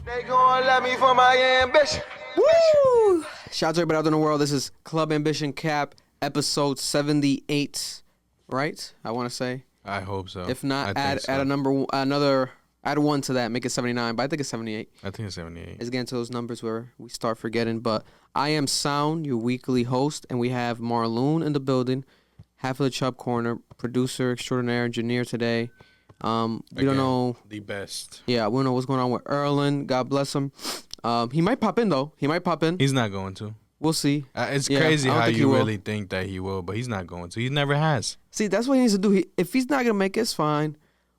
They gon' let me for my ambition. Woo! Shout out to everybody out in the world. This is Club Ambition Cap, episode 78, right? I want to say. I hope so. If not, add a number, add one to that, make it 79. But I think it's 78. I think it's 78. It's getting to those numbers where we start forgetting. But I am Sound, your weekly host, and we have Marloon in the building, half of the Chubb Corner, producer extraordinaire, engineer today. We don't know the best. Yeah, we don't know what's going on with Alyn. God bless him. He might pop in though. He's not going to. We'll see. It's crazy how you really think that he will, but he's not going to. He never has. See, that's what he needs to do. If he's not gonna make it, it's fine.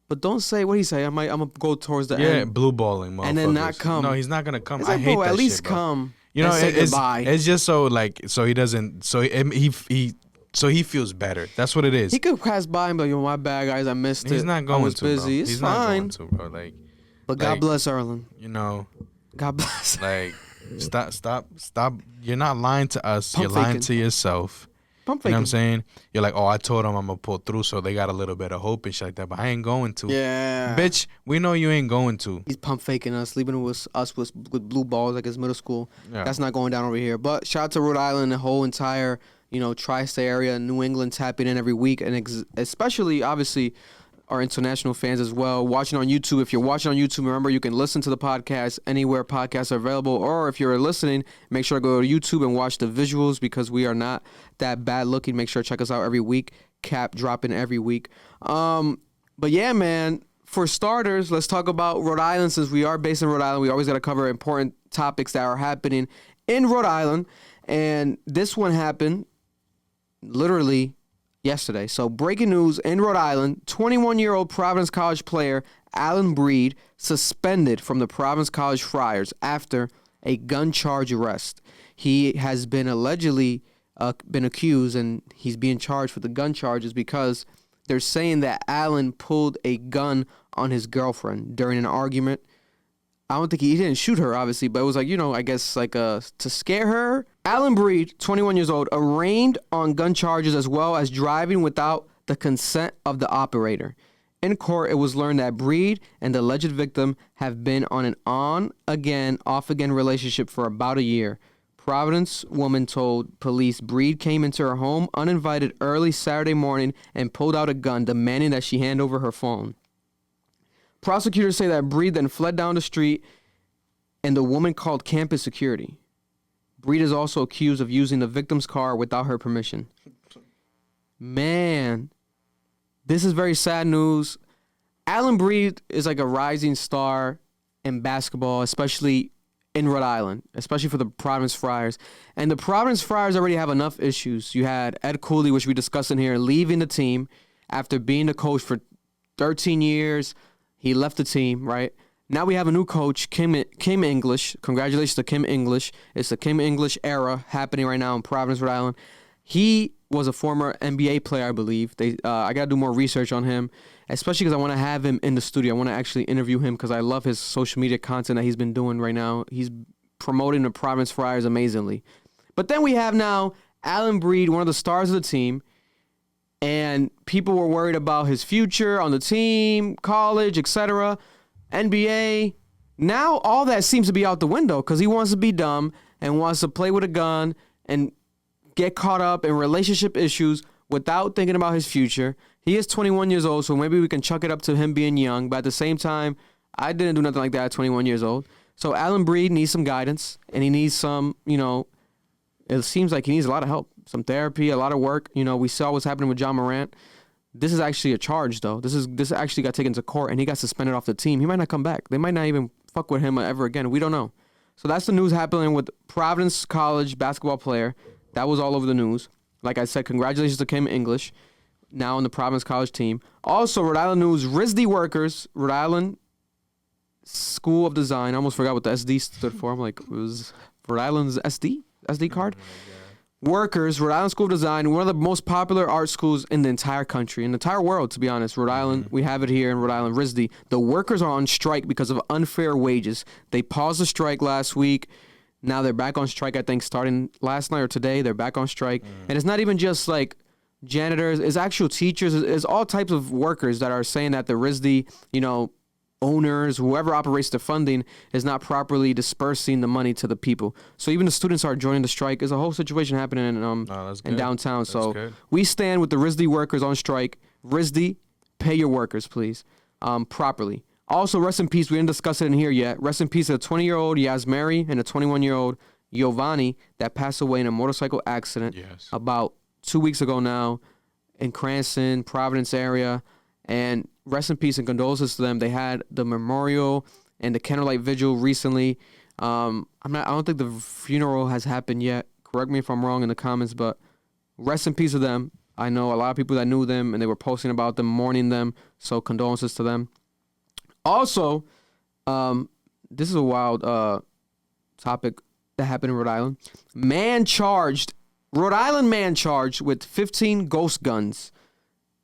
But don't say what he say. I'm gonna go towards the end. Yeah, blue balling, motherfuckers. And then not come. No, he's not gonna come. It's I like, hate bro, that at least shit, bro. come. You know, say goodbye. It's just so he doesn't. So he feels better. That's what it is. He could pass by and be like, "Yo, my bad, guys. I missed it. He's not going I was to. busy. Bro. It's he's fine." not going to, bro. But God bless Alyn. You know. God bless. Stop. You're not lying to us. You're lying to yourself. Pump You know faking. what I'm saying? You're like, oh, I told him I'm going to pull through, so they got a little bit of hope and shit like that, but I ain't going to. Yeah. Bitch, we know you ain't going to. He's pump faking us, leaving us with blue balls like it's middle school. Yeah. That's not going down over here. But shout out to Rhode Island, the whole entire, tri-state area, New England tapping in every week, and especially, obviously, our international fans as well. Watching on YouTube. If you're watching on YouTube, remember you can listen to the podcast anywhere podcasts are available. Or if you're listening, make sure to go to YouTube and watch the visuals because we are not that bad looking. Make sure to check us out every week. Cap dropping every week. But yeah, man. For starters, let's talk about Rhode Island. Since we are based in Rhode Island, we always got to cover important topics that are happening in Rhode Island. And this one happened literally yesterday. So breaking news in Rhode Island, 21-year-old Providence College player Alyn Breed suspended from the Providence College Friars after a gun charge arrest. He has been allegedly been accused and he's being charged with the gun charges because they're saying that Alyn pulled a gun on his girlfriend during an argument. I don't think he didn't shoot her, obviously, but it was like, I guess like to scare her. Alyn Breed, 21 years old, arraigned on gun charges as well as driving without the consent of the operator. In court, it was learned that Breed and the alleged victim have been on an on-again, off-again relationship for about a year. Providence woman told police Breed came into her home uninvited early Saturday morning and pulled out a gun, demanding that she hand over her phone. Prosecutors say that Breed then fled down the street and the woman called campus security. Breed is also accused of using the victim's car without her permission. Man, this is very sad news. Alyn Breed is like a rising star in basketball, especially in Rhode Island, especially for the Providence Friars. And the Providence Friars already have enough issues. You had Ed Cooley, which we discussed in here, leaving the team after being the coach for 13 years. He left the team, right? Now we have a new coach, Kim English. Congratulations to Kim English. It's the Kim English era happening right now in Providence, Rhode Island. He was a former NBA player, I believe. I got to do more research on him, especially because I want to have him in the studio. I want to actually interview him because I love his social media content that he's been doing right now. He's promoting the Providence Friars amazingly. But then we have now Alyn Breed, one of the stars of the team. And people were worried about his future on the team, college, etc., NBA. Now all that seems to be out the window because he wants to be dumb and wants to play with a gun and get caught up in relationship issues without thinking about his future. He is 21 years old, so maybe we can chuck it up to him being young. But at the same time, I didn't do nothing like that at 21 years old. So Alyn Breed needs some guidance and he needs some, it seems like he needs a lot of help. Some therapy, a lot of work. We saw what's happening with John Morant. This is actually a charge, though. This actually got taken to court, and he got suspended off the team. He might not come back. They might not even fuck with him ever again. We don't know. So that's the news happening with Providence College basketball player. That was all over the news. Like I said, congratulations to Kim English, now on the Providence College team. Also, Rhode Island news, RISD workers, Rhode Island School of Design. I almost forgot what the SD stood for. I'm like, it was Rhode Island's SD card? Workers, Rhode Island School of Design, one of the most popular art schools in the entire country, in the entire world, to be honest. Rhode Island, we have it here in Rhode Island, RISD. The workers are on strike because of unfair wages. They paused the strike last week. Now they're back on strike, I think, starting last night or today. They're back on strike. And it's not even just like janitors, it's actual teachers, it's all types of workers that are saying that the RISD, owners, whoever operates the funding, is not properly dispersing the money to the people. So even the students are joining the strike. There's a whole situation happening in downtown. So we stand with the RISD workers on strike. RISD, pay your workers, please, properly. Also, rest in peace. We didn't discuss it in here yet. Rest in peace to a 20-year-old Yasmary and a 21-year-old Jovanni that passed away in a motorcycle accident about 2 weeks ago now in Cranston, Providence area. And rest in peace and condolences to them. They had the memorial and the candlelight vigil recently. I don't think the funeral has happened yet. Correct me if I'm wrong in the comments, but rest in peace to them. I know a lot of people that knew them and they were posting about them, mourning them. So condolences to them. Also, this is a wild topic that happened in Rhode Island. Rhode Island man charged with 15 ghost guns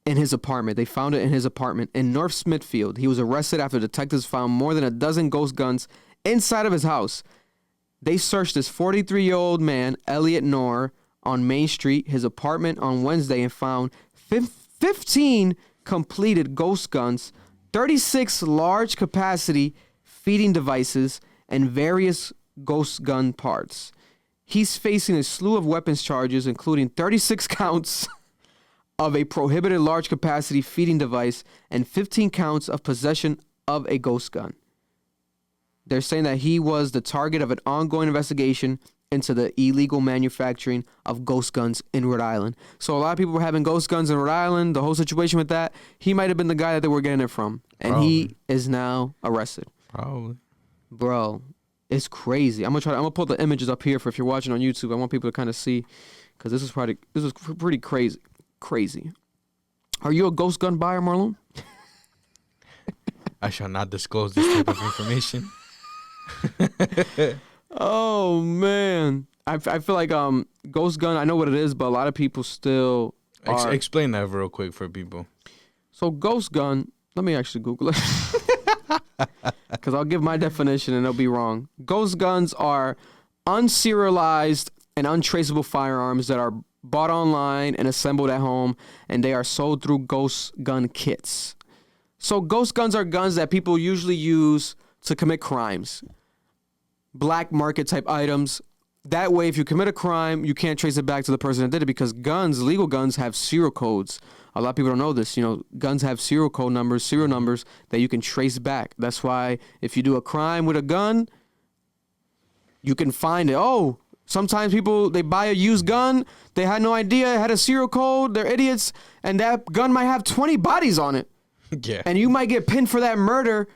in his apartment. They found it in his apartment in North Smithfield. He was arrested after detectives found more than a dozen ghost guns inside of his house. They searched this 43-year-old man, Elliot Knorr, on Main Street, his apartment on Wednesday, and found 15 completed ghost guns, 36 large capacity feeding devices, and various ghost gun parts. He's facing a slew of weapons charges, including 36 counts of a prohibited large capacity feeding device and 15 counts of possession of a ghost gun. They're saying that he was the target of an ongoing investigation into the illegal manufacturing of ghost guns in Rhode Island. So a lot of people were having ghost guns in Rhode Island, the whole situation with that. He might have been the guy that they were getting it from. And he is now arrested. Probably. Bro, it's crazy. I'm gonna pull the images up here for if you're watching on YouTube. I want people to kind of see, because this is pretty crazy. Are you a ghost gun buyer, Marlon? I shall not disclose this type of information. Oh man, I feel like ghost gun. I know what it is, but a lot of people still explain that real quick for people. So ghost gun. Let me actually Google it, because I'll give my definition and it'll be wrong. Ghost guns are unserialized and untraceable firearms that are bought online and assembled at home, and they are sold through ghost gun kits. So ghost guns are guns that people usually use to commit crimes. Black market type items. That way, if you commit a crime, you can't trace it back to the person that did it, because legal guns have serial codes. A lot of people don't know this. Guns have serial numbers that you can trace back. That's why if you do a crime with a gun, you can find it. Oh, sometimes people, they buy a used gun. They had no idea it had a serial code. They're idiots. And that gun might have 20 bodies on it. Yeah. And you might get pinned for that murder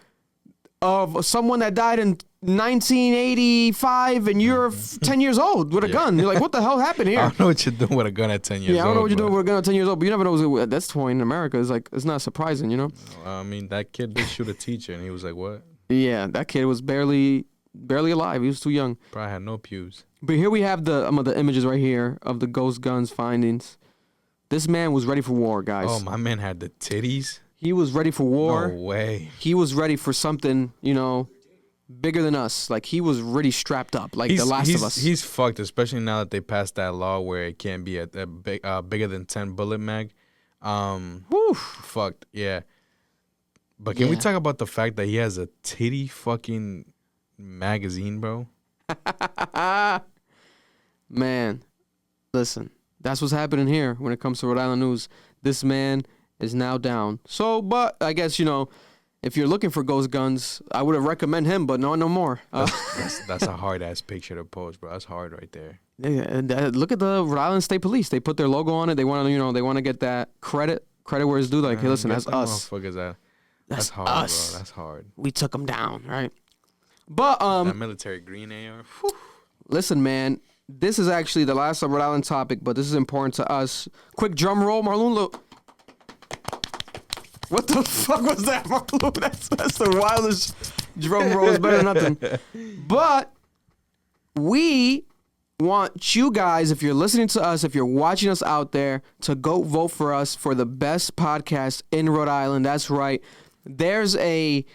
of someone that died in 1985, and you're 10 years old with a gun. You're like, what the hell happened here? I don't know what you're doing with a gun at 10 years old. Yeah, I don't know what you're doing with a gun at 10 years old, but you never know. That's 20 in America. It's not surprising, I mean, that kid did shoot a teacher, and he was like, what? Yeah, that kid was barely alive. He was too young. Probably had no pews. But here we have the images right here of the ghost guns findings. This man was ready for war, guys. Oh, my man had the titties? He was ready for war. No way. He was ready for something, bigger than us. Like, he was really strapped up, like The Last of Us. He's fucked, especially now that they passed that law where it can't be bigger than 10 bullet mag. Fucked, yeah. But can we talk about the fact that he has a titty fucking magazine, bro? Man, listen, that's what's happening here when it comes to Rhode Island news. This man is now down. So, but I guess, if you're looking for ghost guns, I would have recommend him, but no more. That's a hard ass picture to post, bro. That's hard right there. Yeah, look at the Rhode Island State Police. They put their logo on it. They want to, they want to get that credit where it's due. Like, hey, listen, that's us. That's hard, us. Bro. That's hard. We took them down, right? But that military green AR. Whew. Listen, man, this is actually the last Rhode Island topic, but this is important to us. Quick drum roll, Marlon. Look. What the fuck was that, Marlon? That's the wildest drum roll. It's better than nothing. But we want you guys, if you're listening to us, if you're watching us out there, to go vote for us for the best podcast in Rhode Island. That's right. There's a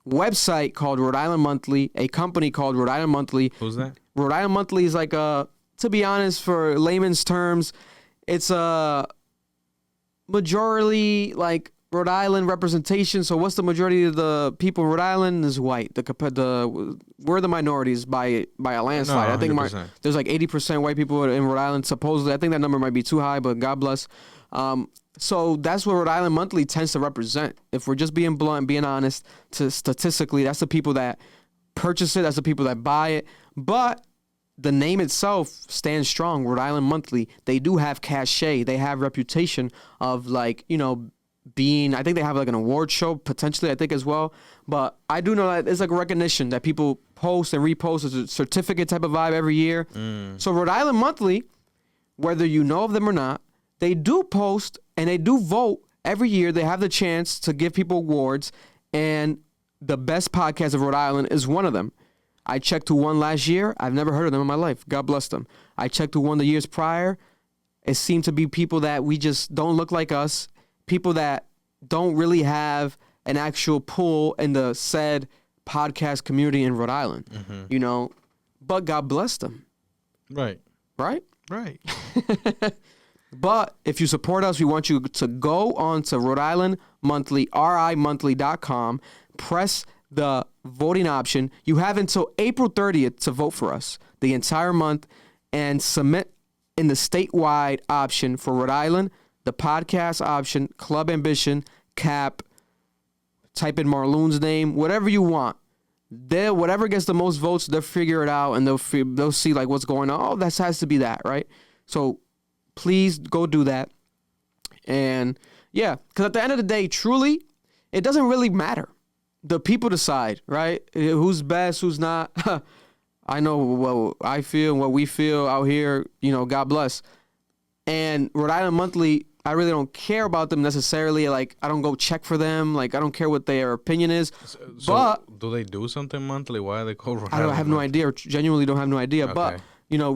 website called Rhode Island Monthly, a company called Rhode Island Monthly. Who's that? Rhode Island Monthly is like to be honest, for layman's terms, it's a majority like Rhode Island representation. So what's the majority of the people in Rhode Island is white. We're the minorities by a landslide. No, I think 100%. there's like 80% white people in Rhode Island. Supposedly, I think that number might be too high, but God bless. So that's what Rhode Island Monthly tends to represent. If we're just being blunt and being honest, statistically, that's the people that purchase it. That's the people that buy it. But the name itself stands strong. Rhode Island Monthly. They do have cachet. They have reputation of like, being, I think they have like an award show potentially, I think as well. But I do know that it's like a recognition that people post and repost as a certificate type of vibe every year. So Rhode Island Monthly, whether you know of them or not, they do post and they do vote every year. They have the chance to give people awards, and the best podcast of Rhode Island is one of them. I checked who won last year. I've never heard of them in my life. God bless them. I checked who won the years prior. It seemed to be people that we just don't look like us, people that don't really have an actual pull in the said podcast community in Rhode Island, but God bless them. Right. Right? Right. But if you support us, we want you to go on to Rhode Island Monthly, rimonthly.com, press the voting option. You have until April 30th to vote for us the entire month, and submit in the statewide option for Rhode Island, the podcast option, Club Ambition, Cap, type in Marloon's name, whatever you want. Whatever gets the most votes, they'll figure it out, and they'll see like what's going on. Oh, that has to be that, right? So please go do that. And yeah, because at the end of the day, truly, it doesn't really matter. The people decide, right? Who's best, who's not. I know what I feel, what we feel out here, God bless. And Rhode Island Monthly, I really don't care about them necessarily. Like, I don't go check for them. Like, I don't care what their opinion is. So but do they do something monthly? Why are they called Rhode I Island have no Monthly? idea. Or genuinely don't have no idea. Okay. But,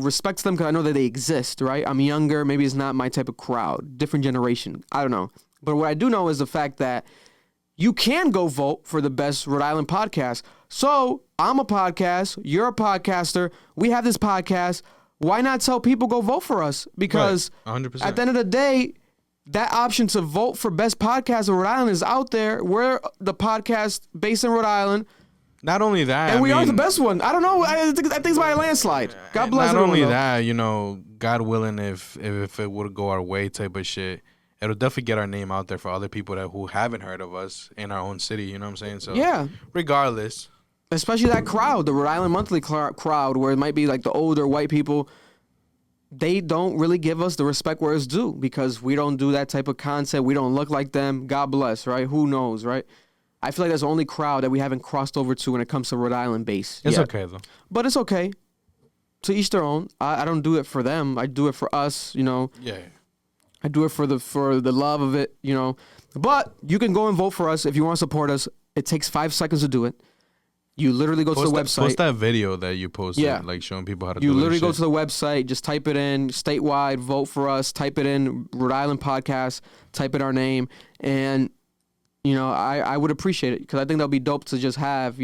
respect to them because I know that they exist, right? I'm younger. Maybe it's not my type of crowd. Different generation. I don't know. But what I do know is the fact that you can go vote for the best Rhode Island podcast. So I'm a podcast. You're a podcaster. We have this podcast. Why not tell people go vote for us? Because right. 100%. at the end of the day, that option to vote for best podcast in Rhode Island is out there. We're the podcast based in Rhode Island. Not only that, And we are the best one. I don't know. I think it's by a landslide. God bless Not everyone, only though. that, God willing, if it would go our way type of shit, it'll definitely get our name out there for other people who haven't heard of us in our own city. You know what I'm saying? So Yeah. regardless. Especially that crowd, the Rhode Island Monthly crowd, where it might be like the older white people. They don't really give us the respect where it's due because we don't do that type of content. We don't look like them. God bless, right? Who knows, right? I feel like that's the only crowd that we haven't crossed over to when it comes to Rhode Island base. It's yet. okay, though. But it's okay. To each their own. I don't do it for them. I do it for us, Yeah. I do it for the love of it, But you can go and vote for us if you want to support us. It takes 5 seconds to do it. You literally go to the website. Post that video that you posted, Yeah. like showing people how to do You it. literally go to the website, just type it in, statewide, vote for us, type it in, Rhode Island podcast, type in our name, and, I would appreciate it because I think that'll be dope to just have,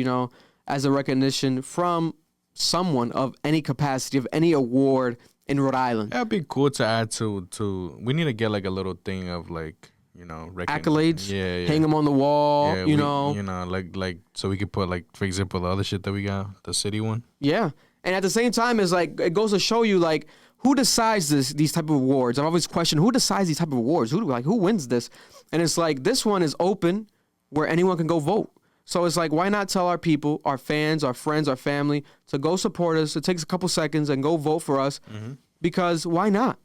as a recognition from someone of any capacity, of any award in Rhode Island. That'd be cool to add to. We need to get like a little thing of like, Accolades, Yeah. hang them on the wall, Yeah, like so we could put like, for example, the other shit that we got, the city one. Yeah. And at the same time, it's like, it goes to show you, like, who decides these type of awards? I've always questioned, who decides these type of awards? Who wins this? And it's like, this one is open where anyone can go vote. So it's like, why not tell our people, our fans, our friends, our family to go support us? It takes a couple seconds and go vote for us because why not?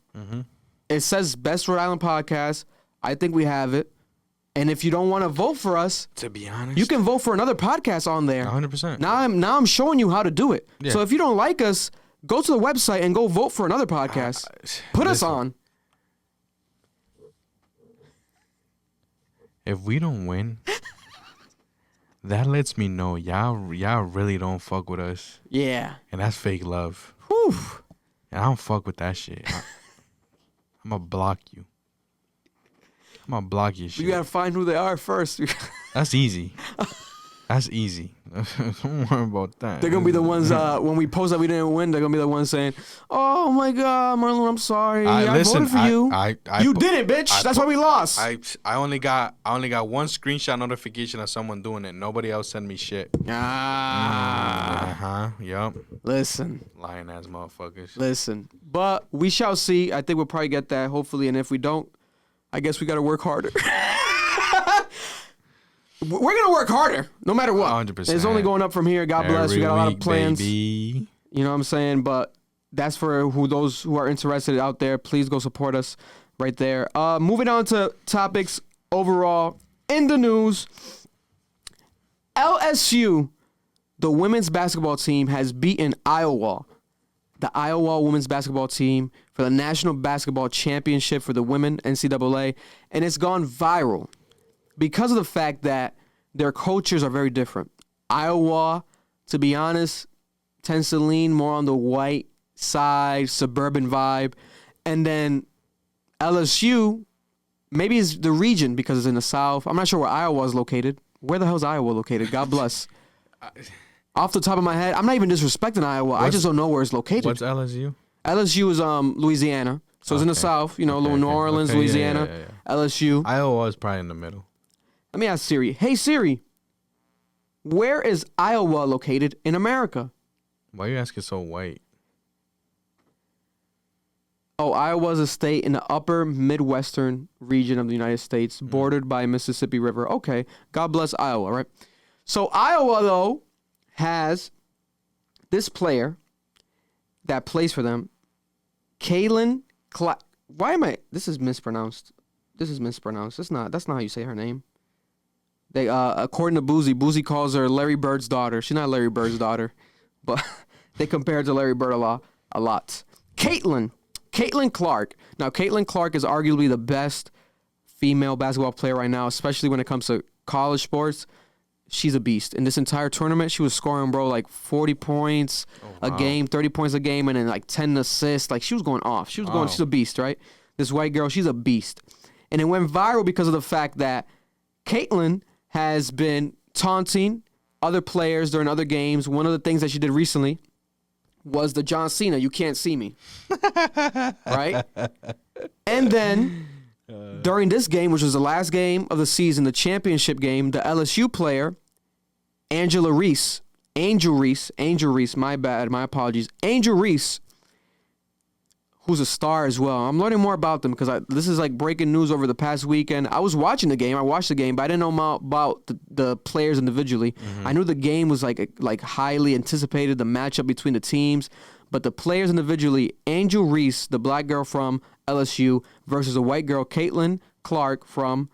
It says Best Rhode Island Podcast. I think we have it. And if you don't want to vote for us, To be honest, you can vote for another podcast on there. 100%. Now I'm showing you how to do it. Yeah. So if you don't like us, go to the website and go vote for another podcast. Put us listen. on. If we don't win, that lets me know y'all really don't fuck with us, Yeah. and that's fake love. Whew. And I don't fuck with that shit. I'm gonna block you. I'm gonna block your shit. You gotta find who they are first. That's easy. That's easy. Don't worry about that. They're gonna be the ones when we post that we didn't win. They're gonna be the ones saying, "Oh my God, Marlon, I'm sorry. I voted for you. You didn't, bitch. That's why we lost." I only got one screenshot notification of someone doing it. Nobody else sent me shit. Yup. Listen, Lying ass motherfuckers. Listen, but we shall see. I think we'll probably get that, hopefully. And if we don't, I guess we got to work harder. We're going to work harder, no matter what. 100%. It's only going up from here. God bless. We got a lot of plans. Baby. You know what I'm saying? But that's for those who are interested out there. Please go support us right there. Moving on to topics overall in the news. LSU, the women's basketball team, has beaten Iowa, the Iowa women's basketball team, for the National Basketball Championship for the women, NCAA, and it's gone viral because of the fact that their cultures are very different. Iowa, to be honest, tends to lean more on the white side, suburban vibe, and then LSU, maybe it's the region because it's in the South. I'm not sure where Iowa is located. Where the hell is Iowa located? God bless. Off the top of my head, I'm not even disrespecting Iowa. I just don't know where it's located. What's LSU? LSU is Louisiana. So it's in the South, you know, New Orleans, Louisiana, yeah. LSU. Iowa is probably in the middle. Let me ask Siri. Hey, Siri, where is Iowa located in America? Why are you asking so white? Oh, Iowa is a state in the upper Midwestern region of the United States, bordered by Mississippi River. Okay, God bless Iowa, right? So Iowa, though, has this player that plays for them, Cailin. Why am I? This is mispronounced. That's not how you say her name. They, according to Boozy calls her Larry Bird's daughter. She's not Larry Bird's daughter, but they compare her to Larry Bird a lot. Cailin Clark. Now, Caitlin Clark is arguably the best female basketball player right now, especially when it comes to college sports. She's a beast. In this entire tournament, she was scoring, bro, like 40 points a game, 30 points a game, and then like 10 assists. Like, she was going off. She's a beast, right? This white girl, she's a beast. And it went viral because of the fact that Caitlin has been taunting other players during other games. One of the things that she did recently was the John Cena, "You can't see me." Right? And then during this game, which was the last game of the season, the championship game, the LSU player, Angel Reese, my bad, my apologies. Angel Reese, who's a star as well. I'm learning more about them because this is like breaking news over the past weekend. I was watching the game. I watched the game, but I didn't know about the players individually. Mm-hmm. I knew the game was like highly anticipated, the matchup between the teams. But the players individually, Angel Reese, the black girl from LSU, versus a white girl, Caitlin Clark from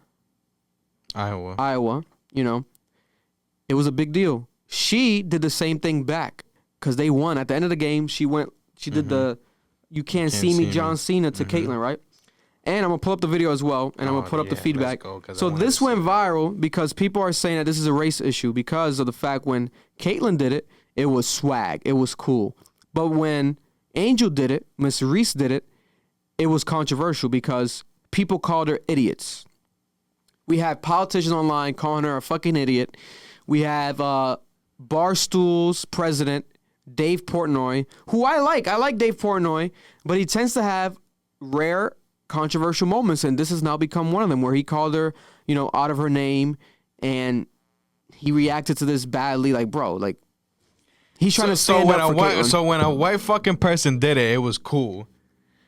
Iowa, you know, it was a big deal. She did the same thing back because they won. At the end of the game, she did the "You can't see me" John Cena to Caitlin, right? And I'm going to pull up the video as well, and I'm going to put up the feedback. So this went viral because people are saying that this is a race issue because of the fact when Caitlin did it, it was swag. It was cool. But when Angel did it, Miss Reese did it, it was controversial because people called her idiots. We have politicians online calling her a fucking idiot. We have Barstool's president, Dave Portnoy, who I like. I like Dave Portnoy, but he tends to have rare controversial moments, and this has now become one of them where he called her, you know, out of her name, and he reacted to this badly. Like, bro, like, he's trying to stand up for Caitlin. So when a white fucking person did it, it was cool.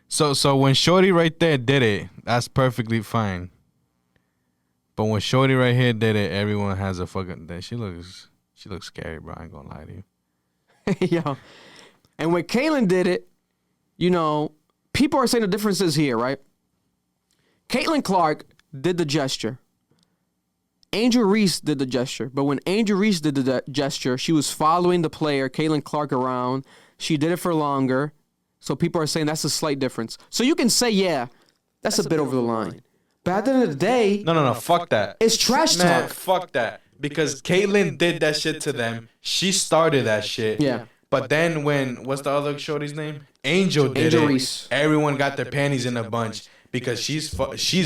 So when Shorty right there did it, that's perfectly fine. But when Shorty right here did it, everyone has a fucking... She looks scary, bro. I ain't gonna lie to you. Yo. And when Cailin did it, you know, people are saying the difference is here, right? Caitlin Clark did the gesture. Angel Reese did the gesture. But when Angel Reese did the gesture, she was following the player, Caitlin Clark, around. She did it for longer. So people are saying that's a slight difference. So you can say, yeah, that's a bit over the line. But at the end of the day... No, fuck that. It's trash talk. Man, fuck that. Because Caitlin did that shit to them. She started that shit. Yeah. But then when... What's the other shorty's name? Angel did it. Reese. Everyone got their panties in a bunch because she's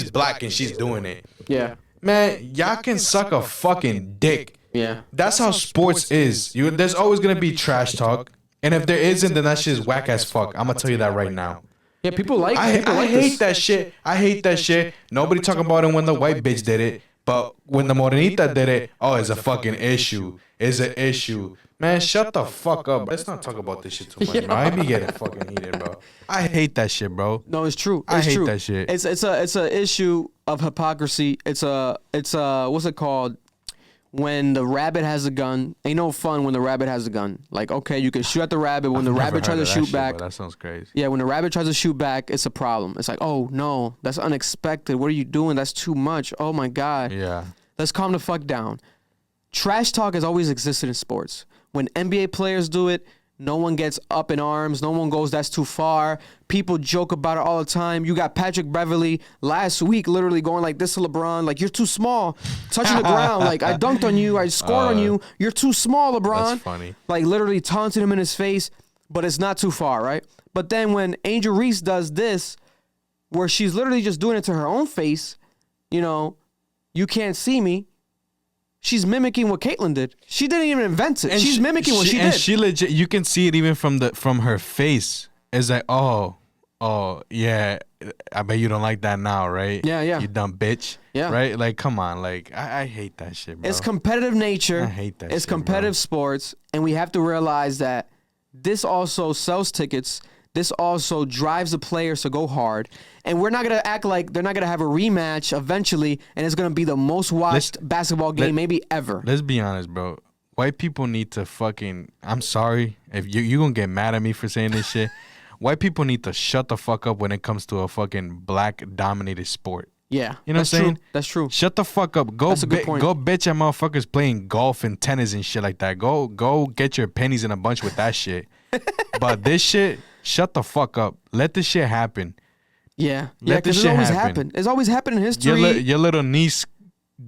black and she's doing it. Yeah. Man, y'all can suck a fucking dick Yeah. That's how sports is. There's always gonna be trash talk, and if there isn't, then that shit's whack as fuck. I'm gonna tell you that right now. Yeah, people like. I hate this. that shit. I hate that shit. Nobody talking about it when the white bitch did it, but when the morenita did it, oh, it's a fucking issue. It's an issue. Man, shut the fuck up. Let's not talk about this shit too much, bro. I be getting fucking heated, bro. I hate that shit, bro. No, it's true. I hate true. that shit. It's a issue of hypocrisy. It's a what's it called? When the rabbit has a gun, ain't no fun when the rabbit has a gun. Like, okay, you can shoot at the rabbit. When the rabbit tries to shoot back, that sounds crazy. Yeah, when the rabbit tries to shoot back, it's a problem. It's like, oh no, that's unexpected. What are you doing? That's too much. Oh my god. Yeah. Let's calm the fuck down. Trash talk has always existed in sports. When NBA players do it, no one gets up in arms. No one goes, that's too far. People joke about it all the time. You got Patrick Beverly last week literally going like this to LeBron, like, you're too small, touching the ground. Like, I dunked on you. I scored on you. You're too small, LeBron. That's funny. Like, literally taunting him in his face, but it's not too far, right? But then when Angel Reese does this, where she's literally just doing it to her own face, you know, you can't see me. She's mimicking what Cailin did. She didn't even invent it. She's mimicking what she did. And she legit, you can see it even from her face. It's like, oh, yeah, I bet you don't like that now, right? Yeah. You dumb bitch. Yeah. Right? Like, come on. Like, I hate that shit, bro. It's competitive nature. I hate that shit, It's competitive sports. And we have to realize that this also sells tickets. This also drives the players to go hard. And we're not going to act like they're not going to have a rematch eventually, and it's going to be the most watched basketball game maybe ever. Let's be honest, bro. White people need to fucking... I'm sorry if you're going to get mad at me for saying this shit. White people need to shut the fuck up when it comes to a fucking black-dominated sport. Yeah. You know what I'm saying? That's true. Shut the fuck up. Go bitch at motherfuckers playing golf and tennis and shit like that. Go get your pennies in a bunch with that shit. But this shit... Shut the fuck up. Let this shit happen. Yeah, because it's always happened. It's always happened in history. Your little niece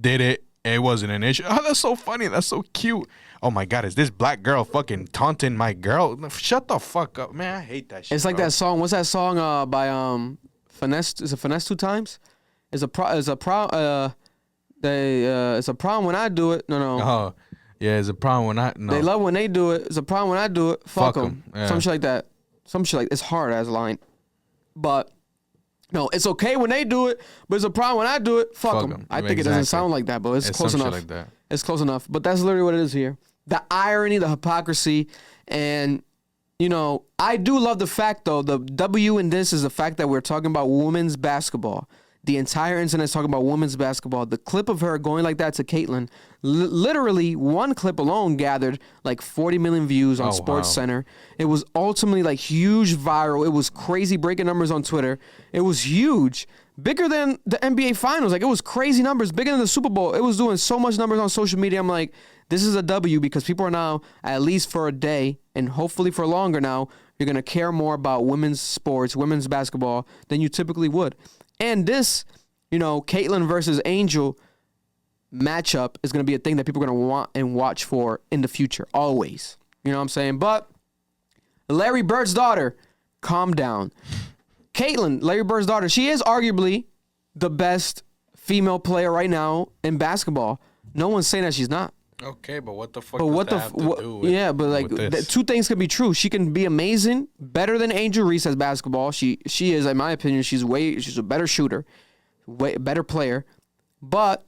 did it. It wasn't an issue. Oh, that's so funny. That's so cute. Oh my god, is this black girl fucking taunting my girl? Shut the fuck up, man. I hate that shit. It's like that song. What's that song by Finesse? Is it Finesse 2 Times? It's a problem when I do it. No. Oh, yeah, it's a problem when I. No. They love when they do it. It's a problem when I do it. Fuck them. Yeah. Some shit like that. Some shit like it's hard as a line, but no, it's okay when they do it, but it's a problem when I do it. Fuck them. I think it doesn't sound like that, but it's close enough. Like that. It's close enough, but that's literally what it is here. The irony, the hypocrisy, and you know, I do love the fact though. The W in this is the fact that we're talking about women's basketball. The entire internet is talking about women's basketball. The clip of her going like that to Cailin, literally one clip alone gathered like 40 million views on SportsCenter. It was ultimately like huge viral. It was crazy breaking numbers on Twitter. It was huge. Bigger than the NBA Finals. Like, it was crazy numbers. Bigger than the Super Bowl. It was doing so much numbers on social media. I'm like, this is a W because people are now, at least for a day, and hopefully for longer now, you're going to care more about women's sports, women's basketball, than you typically would. And this, you know, Cailin versus Angel matchup is going to be a thing that people are going to want and watch for in the future, always. You know what I'm saying? But Larry Bird's daughter, calm down. Cailin, Larry Bird's daughter, she is arguably the best female player right now in basketball. No one's saying that she's not. Okay, but what the fuck does that have to do with, yeah, but like two things could be true. She can be amazing, better than Angel Reese as basketball. She is, in my opinion, she's a better shooter, way better player. But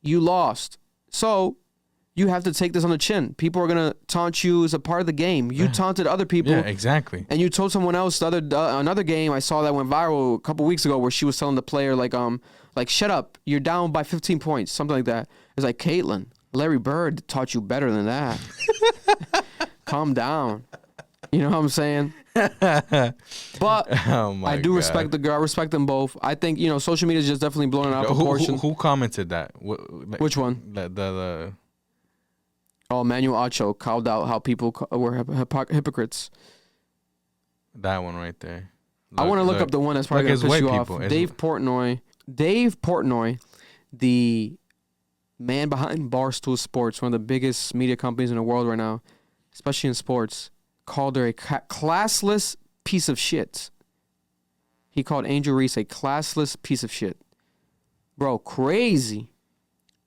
you lost, so you have to take this on the chin. People are gonna taunt you as a part of the game. You taunted other people, yeah, exactly. And you told someone else another game I saw that went viral a couple weeks ago where she was telling the player like shut up, you're down by 15 points, something like that. It's like, Cailin, Larry Bird taught you better than that. Calm down. You know what I'm saying? But I do respect the girl. I respect them both. I think, you know, social media is just definitely blowing it out of proportion. Who commented that? Which one? The Oh, Manuel Acho called out how people were hypocrites. That one right there. I want to look up the one that's probably going to piss you off. Dave Portnoy, the man behind Barstool Sports, one of the biggest media companies in the world right now, especially in sports, called her a classless piece of shit. He called Angel Reese a classless piece of shit. Bro, crazy.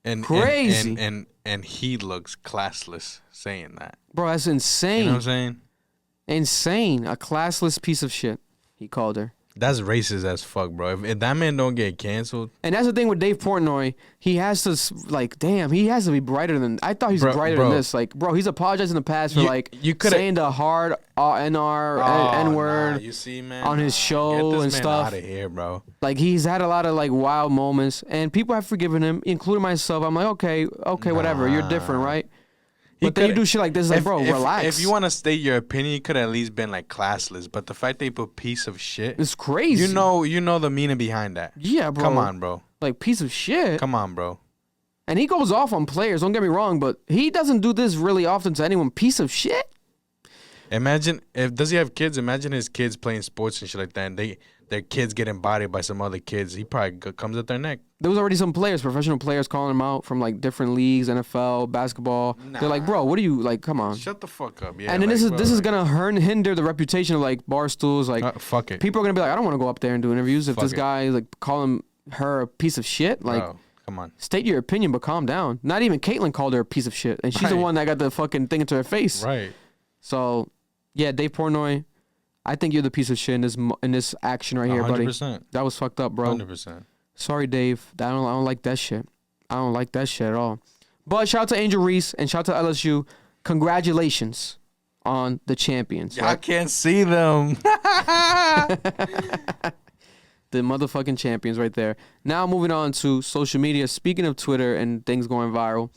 And and he looks classless saying that. Bro, that's insane. You know what I'm saying? Insane. A classless piece of shit, he called her. That's racist as fuck, bro. If that man don't get canceled. And that's the thing with Dave Portnoy. He has to, like, damn, he has to be brighter than... I thought he was brighter than this. Like, bro, he's apologized in the past for, saying the hard N-word nah, you see, man? on his show and stuff. Get this man out of here, bro. Like, he's had a lot of, like, wild moments. And people have forgiven him, including myself. I'm like, okay, whatever. You're different, right? But then you do shit like this, like, bro, relax. If you want to state your opinion, you could at least been like classless. But the fact they put piece of shit, it's crazy. You know the meaning behind that. Yeah, bro. Come on, bro. Like, piece of shit. Come on, bro. And he goes off on players. Don't get me wrong, but he doesn't do this really often to anyone. Piece of shit. Imagine does he have kids? Imagine his kids playing sports and shit like that, and their kids getting bodied by some other kids. He probably comes at their neck. There was already some players, professional players, calling him out from like different leagues, NFL, basketball. Nah. They're like, bro, what are you like? Come on, shut the fuck up. Yeah, and then this is gonna hinder the reputation of like bar stools. Like, fuck it. People are gonna be like, I don't want to go up there and do interviews if this guy is like calling her a piece of shit. Like, bro, come on, state your opinion, but calm down. Not even Cailin called her a piece of shit, and she's the one that got the fucking thing into her face. Right. So, yeah, Dave Portnoy, I think you're the piece of shit in this action right here, 100%. Buddy. That was fucked up, bro. 100%. Sorry, Dave. I don't like that shit. I don't like that shit at all. But shout out to Angel Reese and shout out to LSU. Congratulations on the champions. I can't see them. The motherfucking champions right there. Now moving on to social media. Speaking of Twitter and things going viral,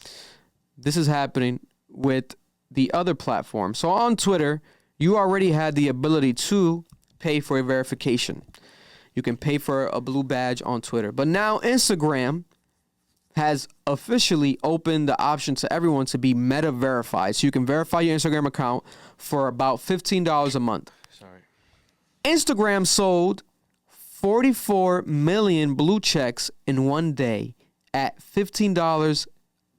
this is happening with the other platform. So on Twitter, you already had the ability to pay for a verification. You can pay for a blue badge on Twitter. But now Instagram has officially opened the option to everyone to be meta verified. So you can verify your Instagram account for about $15 a month. Sorry. Instagram sold 44 million blue checks in one day at $15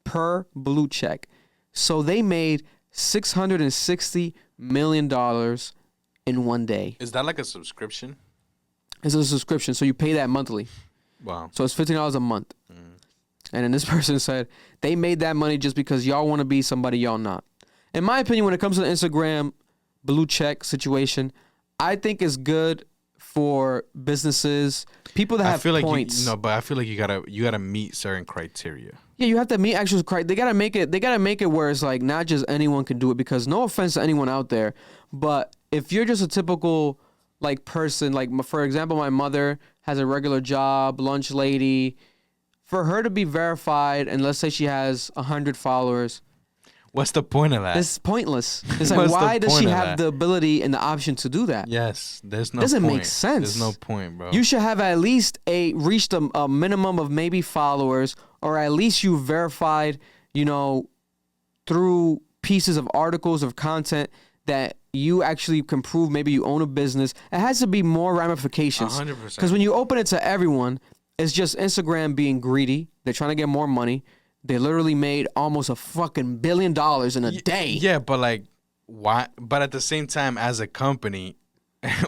per blue check. So they made $660 million in one day. Is that like a subscription? It's a subscription, so you pay that monthly. Wow. So it's $15 a month. And then this person said they made that money just because y'all want to be somebody y'all not. In my opinion, when it comes to the Instagram blue check situation, I think it's good for businesses, people that have points. But I feel like you gotta meet certain criteria. Yeah, you have to meet actual criteria. They gotta make it where it's like not just anyone can do it. Because no offense to anyone out there, but if you're just a typical like person, like for example, my mother has a regular job, lunch lady. For her to be verified, and let's say she has 100 followers, what's the point of that? It's pointless. It's like, why does she have the ability and the option to do that? Yes, there's no. Doesn't point. make sense. There's no point, bro. You should have at least reached a minimum of maybe followers, or at least you verified, through pieces of articles of content that you actually can prove. Maybe you own a business. It has to be more ramifications. 100%. Because when you open it to everyone, it's just Instagram being greedy. They're trying to get more money. They literally made almost a fucking $1 billion in a day. Yeah, but like, why? But at the same time, as a company,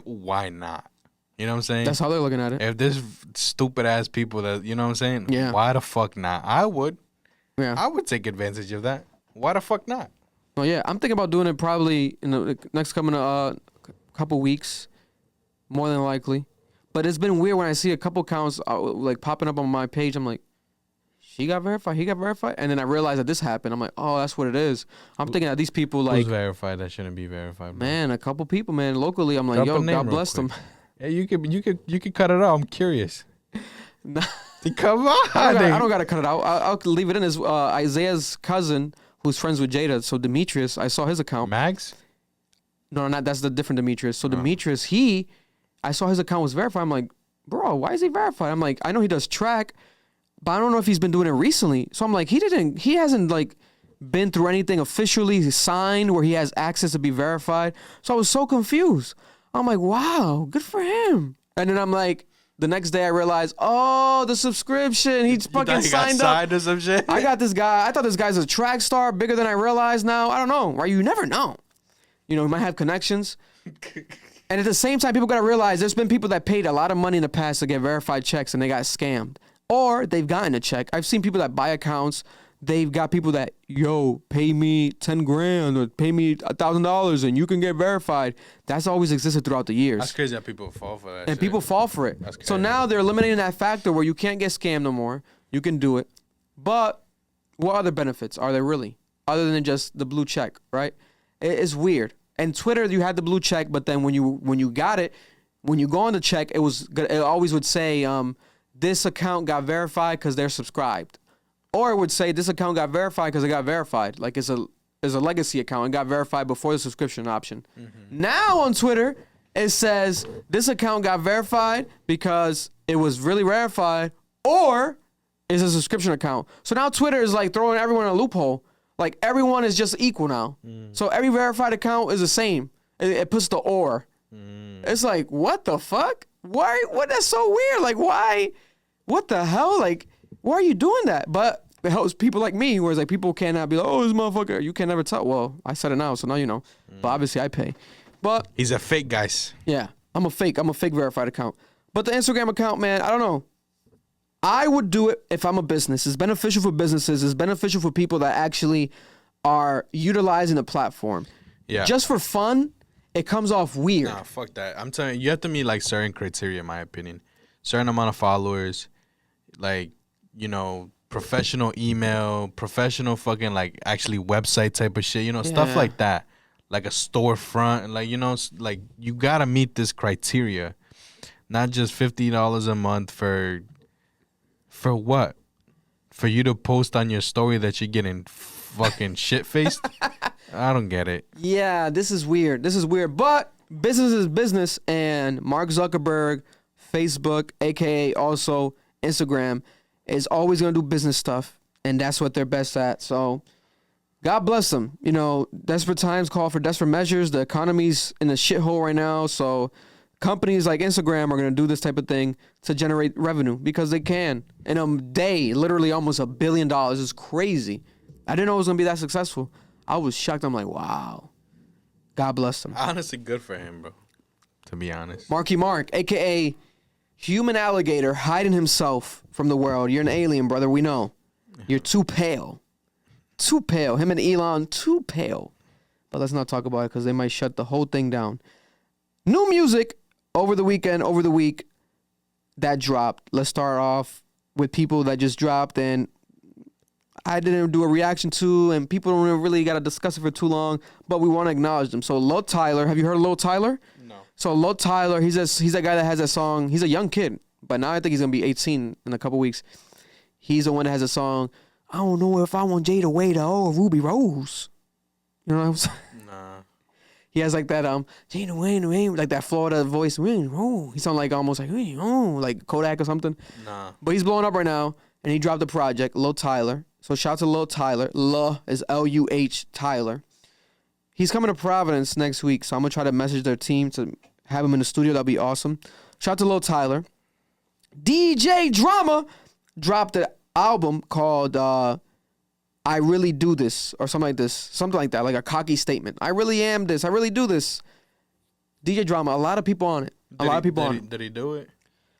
why not? You know what I'm saying? That's how they're looking at it. If there's stupid ass people that, you know what I'm saying? Yeah. Why the fuck not? I would. Yeah. I would take advantage of that. Why the fuck not? Oh yeah, I'm thinking about doing it probably in the next coming couple weeks, more than likely. But it's been weird when I see a couple accounts like popping up on my page. I'm like, she got verified, he got verified, and then I realized that this happened. I'm like, oh, that's what it is. I'm thinking that these people like who's verified that shouldn't be verified. Bro. Man, a couple people, man, locally. I'm like, yo, God bless them. Yeah, you could cut it out. I'm curious. Nah. Come on, I don't gotta cut it out. I'll leave it in as Isaiah's cousin, who's friends with Jada. So Demetrius, I saw his account. Mags? No, not that's the different Demetrius. So Demetrius, I saw his account was verified. I'm like, bro, why is he verified? I'm like, I know he does track, but I don't know if he's been doing it recently. So I'm like, he hasn't like been through anything officially signed where he has access to be verified. So I was so confused. I'm like, wow, good for him. And then I'm like, the next day I realized, oh, the subscription. He's fucking signed up. Or some shit? I got this guy. I thought this guy's a track star, bigger than I realized now. I don't know. Right? You never know. He might have connections. And at the same time, people got to realize there's been people that paid a lot of money in the past to get verified checks and they got scammed. Or they've gotten a check. I've seen people that buy accounts they've got people that, yo, pay me 10 grand or pay me $1,000 and you can get verified. That's always existed throughout the years. That's crazy that people fall for that And shit. people fall for it. That's crazy. So now they're eliminating that factor where you can't get scammed no more. You can do it. But what other benefits are there really? Other than just the blue check, right? It's weird. And Twitter, you had the blue check, but then when you got it, when you go on the check, it always would say, this account got verified because they're subscribed. Or it would say this account got verified because it got verified. Like it's a legacy account and got verified before the subscription option. Now on Twitter, it says this account got verified because it was really verified or it's a subscription account. So now Twitter is like throwing everyone in a loophole. Like everyone is just equal now. So every verified account is the same. It puts the or. It's like, what the fuck? Why? What? That's so weird. Like, why? What the hell? Like, why are you doing that? But it helps people like me, whereas like people cannot be like, oh, this motherfucker. You can never tell. Well, I said it now, so now you know. But obviously I pay. But He's a fake, guys. yeah, I'm a fake verified account. But the Instagram account, man, I don't know. I would do it if I'm a business. It's beneficial for businesses. It's beneficial for people that actually are utilizing the platform. Yeah. Just for fun, it comes off weird. Nah, fuck that. I'm telling you, you have to meet like certain criteria, in my opinion. Certain amount of followers, like, you know, professional email, professional fucking like actually website type of shit, you know, stuff Yeah. like that. Like a storefront, like, you know, like you gotta meet this criteria. Not just $50 a month for what? For you to post on your story that you're getting fucking shit faced? I don't get it. Yeah, this is weird. But business is business, and Mark Zuckerberg, Facebook, aka also Instagram, is always gonna do business stuff, and that's what they're best at. So God bless them. You know, desperate times call for desperate measures. The economy's in a shithole right now, so companies like Instagram are going to do this type of thing to generate revenue because they can. In a day, literally almost $1 billion. It's crazy. I didn't know it was going to be that successful. I was shocked. I'm like, wow. God bless them. Honestly, good for him, bro. To be honest. Marky Mark, a.k.a. human alligator, hiding himself from the world. You're an alien, brother. We know. You're too pale. Too pale. Him and Elon, too pale. But let's not talk about it because they might shut the whole thing down. New music over the week that dropped. Let's start off with people that just dropped and I didn't do a reaction to, and people don't really got to discuss it for too long, but we want to acknowledge them. So Lil Tyler, have you heard of Lil Tyler? No. So Lil Tyler, he's that guy that has that song. He's a young kid, but now I think he's going to be 18 in a couple weeks. He's the one that has a song, I don't know if I want Jada Waiter or Ruby Rose. You know what I'm saying? Nah. He has like that Jada Waiter, like that Florida voice. He sounds like almost like Kodak or something. Nah. But he's blowing up right now, and he dropped a project, Lil Tyler. So shout out to Lil Tyler. Lil is L-U-H Tyler. He's coming to Providence next week, so I'm going to try to message their team to have him in the studio. That'll be awesome. Shout out to Lil Tyler. DJ Drama dropped an album called I Really Do This, or something like that, like a cocky statement. I really am this. I really do this. DJ Drama, a lot of people on it. Did he do it?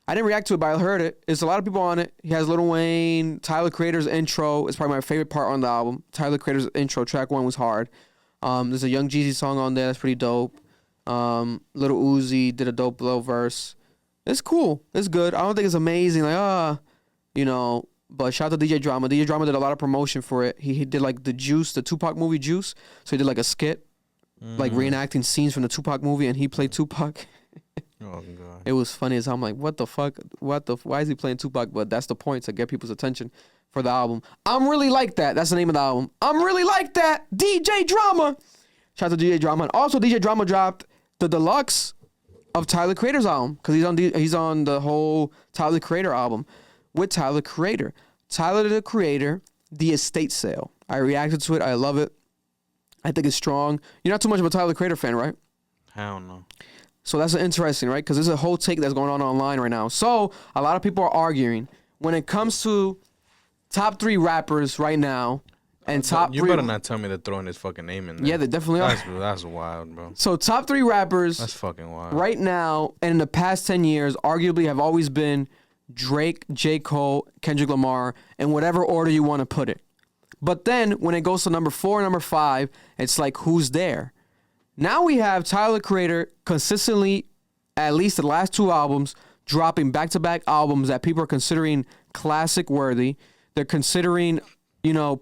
I didn't react to it, but I heard it. It's a lot of people on it. He has Lil Wayne. Tyler Creator's intro is probably my favorite part on the album. Tyler Creator's intro, track 1 was hard. There's a Young Jeezy song on there that's pretty dope. Lil Uzi did a dope little verse. It's cool. It's good. I don't think it's amazing. Like, but shout out to DJ Drama. DJ Drama did a lot of promotion for it. He did like the Tupac movie Juice. So he did like a skit, like reenacting scenes from the Tupac movie, and he played Tupac. Oh, God. It was funny as hell. I'm like, what the fuck? Why is he playing Tupac? But that's the point, to get people's attention for the album. I'm really like that. That's the name of the album. I'm really like that. DJ Drama. Shout out to DJ Drama. And also, DJ Drama dropped the deluxe of Tyler Creator's album because he's on the whole Tyler Creator album with Tyler Creator. Tyler the Creator, The Estate Sale. I reacted to it. I love it. I think it's strong. You're not too much of a Tyler Creator fan, right? Hell no. So that's interesting, right? Because there's a whole take that's going on online right now. So a lot of people are arguing when it comes to top 3 rappers right now and top 3. You better not tell me they're throwing his fucking name in there. Yeah, they definitely are. That's wild, bro. So top 3 rappers. That's fucking wild. Right now and in the past 10 years, arguably have always been Drake, J. Cole, Kendrick Lamar, in whatever order you want to put it. But then when it goes to number 4, number 5, it's like, who's there? Now we have Tyler, the Creator, consistently, at least the last 2 albums, dropping back-to-back albums that people are considering classic worthy. They're considering,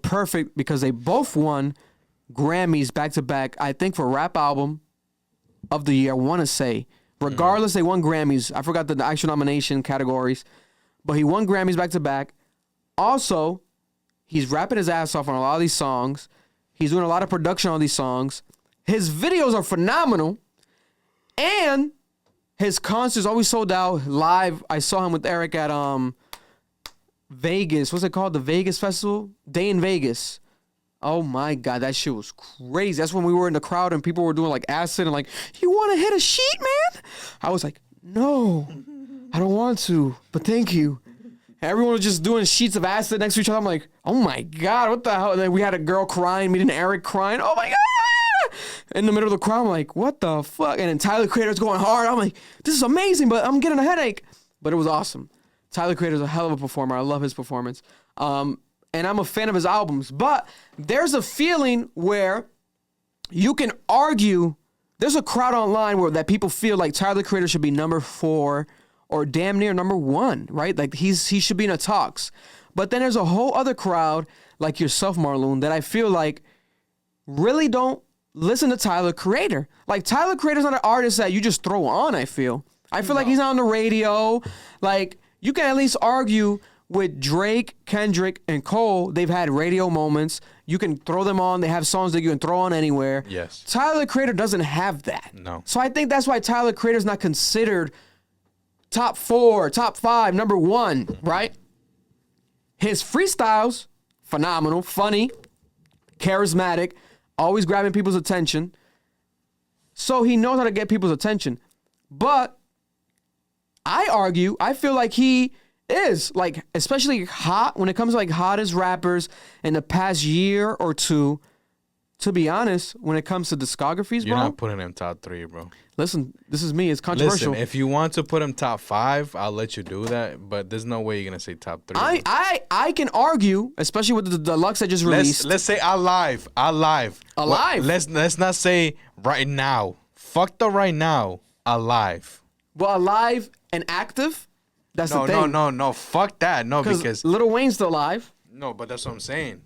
perfect because they both won Grammys back-to-back, I think, for Rap Album of the Year, I want to say. Regardless, they won Grammys. I forgot the actual nomination categories. But he won Grammys back-to-back. Also, he's rapping his ass off on a lot of these songs. He's doing a lot of production on these songs. His videos are phenomenal. And his concerts always sold out live. I saw him with Eric at Vegas. What's it called? The Vegas Festival? Day in Vegas. Oh my God, that shit was crazy. That's when we were in the crowd and people were doing like acid and like, you want to hit a sheet, man? I was like, no, I don't want to, but thank you. Everyone was just doing sheets of acid next to each other. I'm like, oh my God, what the hell? And then we had a girl crying, me and Eric crying. Oh my God. In the middle of the crowd, I'm like, what the fuck? And then Tyler, the Creator's going hard. I'm like, this is amazing, but I'm getting a headache. But it was awesome. Tyler, the Creator's a hell of a performer. I love his performance. And I'm a fan of his albums. But there's a feeling where you can argue, there's a crowd online where that people feel like Tyler, the Creator, should be number 4 or damn near number 1, right? Like he should be in the talks. But then there's a whole other crowd like yourself, Marlon, that I feel like really don't listen to Tyler, the Creator. Like Tyler, the Creator's not an artist that you just throw on, I feel. Like he's not on the radio. Like you can at least argue with Drake, Kendrick, and Cole, they've had radio moments. You can throw them on. They have songs that you can throw on anywhere. Yes. Tyler, the Creator, doesn't have that. No. So I think that's why Tyler, the Creator, is not considered top 4, top 5, number 1, right? His freestyles, phenomenal, funny, charismatic, always grabbing people's attention. So he knows how to get people's attention. But I feel like he is, like, especially hot, when it comes to, like, hottest rappers in the past year or two, to be honest, when it comes to discographies, You're bro. not putting him top 3, bro. Listen, this is me. It's controversial. Listen, if you want to put him top 5, I'll let you do that, but there's no way you're going to say top 3. I can argue, especially with the deluxe I just released. Let's say alive. Alive? Let's not say right now. Fuck the right now. Alive. Well, alive and active? That's the thing. No. Fuck that. No, because Lil Wayne's still alive. No, but that's what I'm saying.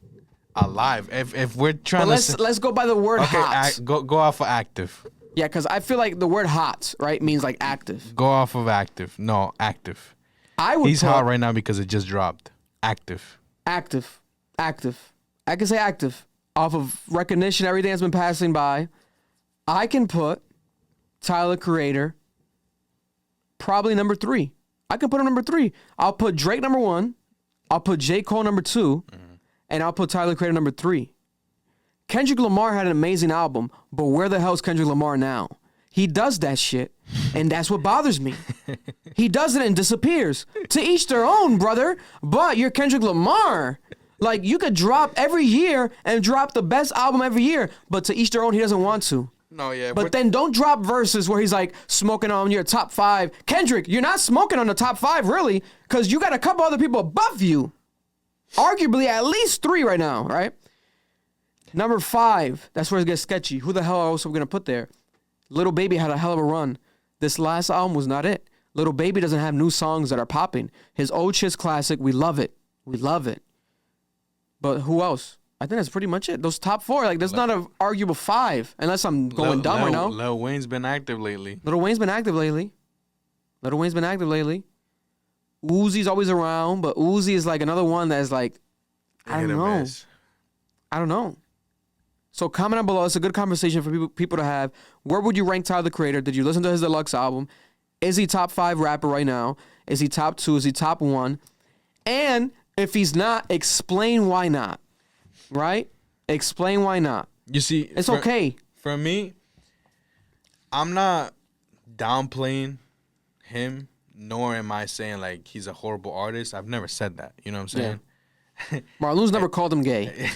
Alive. If we're trying But to let's go by the word hot. go off of active. Yeah, because I feel like the word hot, right, means like active. Go off of active. No, active. He's hot right now because it just dropped. Active. Active. I can say active. Off of recognition, everything that's been passing by. I can put Tyler, Creator, probably number 3. I can put him number 3. I'll put Drake number 1. I'll put J. Cole number 2. And I'll put Tyler, Creator, number 3. Kendrick Lamar had an amazing album, but where the hell is Kendrick Lamar now? He does that shit, and that's what bothers me. He does it and disappears. To each their own, brother. But you're Kendrick Lamar. Like, you could drop every year and drop the best album every year, but to each their own, he doesn't want to. No, yeah. But then don't drop verses where he's like smoking on your top 5. Kendrick, you're not smoking on the top 5, really, because you got a couple other people above you. Arguably at least 3 right now, right? Number 5, that's where it gets sketchy. Who the hell else are we going to put there? Lil Baby had a hell of a run. This last album was not it. Lil Baby doesn't have new songs that are popping. His old shit's classic. We love it. But who else? I think that's pretty much it. Those top 4, like, there's not an arguable 5, unless I'm going dumb right now. Lil Wayne's been active lately. Lil Wayne's been active lately. Uzi's always around, but Uzi is like another one that is like, I don't know. So comment down below. It's a good conversation for people to have. Where would you rank Tyler, the Creator? Did you listen to his deluxe album? Is he top 5 rapper right now? Is he top 2? Is he top 1? And if he's not, explain why not. Right? Explain why not. You see, it's okay. For me, I'm not downplaying him, nor am I saying like he's a horrible artist. I've never said that. You know what I'm saying? Yeah. Marlon's never called him gay.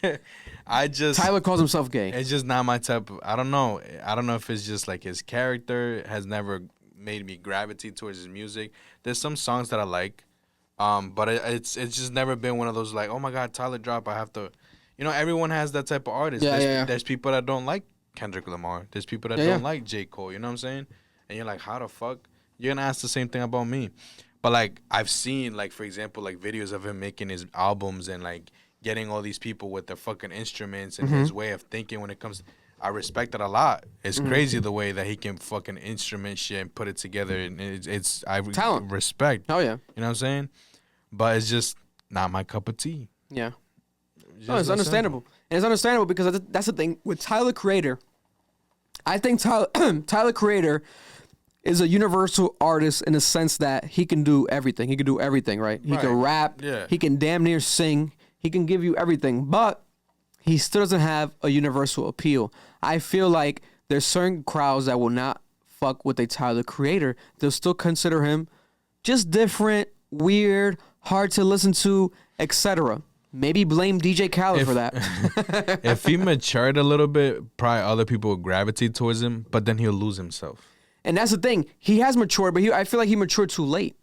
Tyler calls himself gay. It's just not my type of. I don't know if it's just like his character has never made me gravitate towards his music. There's some songs that I like, but it's just never been one of those like, oh my God, Tyler drop. I have to you know, everyone has that type of artist. There's people that don't like Kendrick Lamar. There's people that don't like J. Cole. You know what I'm saying? And you're like, how the fuck? You're gonna ask the same thing about me. But like, I've seen, like, for example, like videos of him making his albums and like getting all these people with their fucking instruments and his way of thinking when it comes. I respect it a lot. It's crazy the way that he can fucking instrument shit and put it together. And Talent. Respect. Oh yeah. You know what I'm saying? But it's just not my cup of tea. Yeah. No, it's understandable. And it's understandable because that's the thing with Tyler Creator. I think Tyler Creator is a universal artist in the sense that he can do everything. He can do everything, right? He can rap. Yeah. He can damn near sing. He can give you everything. But he still doesn't have a universal appeal. I feel like there's certain crowds that will not fuck with a Tyler Creator. They'll still consider him just different, weird, hard to listen to, etc. Maybe blame DJ Khaled for that. If he matured a little bit, probably other people would gravitate towards him, but then he'll lose himself. And that's the thing. He has matured, but I feel like he matured too late.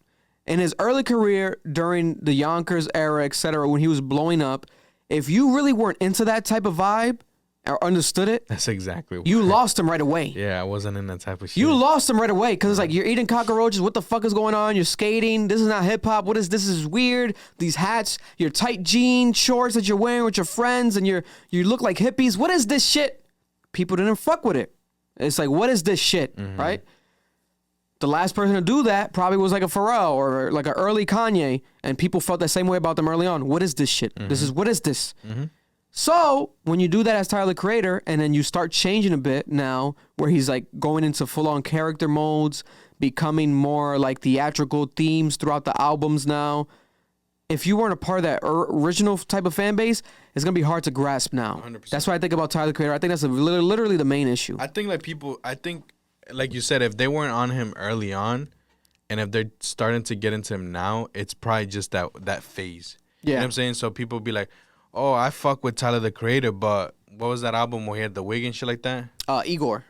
In his early career, during the Yonkers era, etc., when he was blowing up, if you really weren't into that type of vibe or understood it, that's exactly what you lost him right away. Yeah, I wasn't in that type of shit. You lost him right away because it's like you're eating cockroaches. What the fuck is going on? You're skating. This is not hip hop. What is this? Is weird. These hats, your tight jean shorts that you're wearing with your friends, and you look like hippies. What is this shit? People didn't fuck with it. It's like, what is this shit, right? The last person to do that probably was like a Pharrell or like an early Kanye, and people felt the same way about them early on. What is this shit? What is this? So when you do that as Tyler Creator, and then you start changing a bit now, where he's like going into full-on character modes, becoming more like theatrical themes throughout the albums now. If you weren't a part of that original type of fan base, it's gonna be hard to grasp now. 100%. That's what I think about Tyler Creator. I think that's literally the main issue. I think like you said, if they weren't on him early on, and if they're starting to get into him now, it's probably just that phase. Yeah. You know what I'm saying? So people be like, oh, I fuck with Tyler the Creator, but what was that album where he had the wig and shit like that? Igor.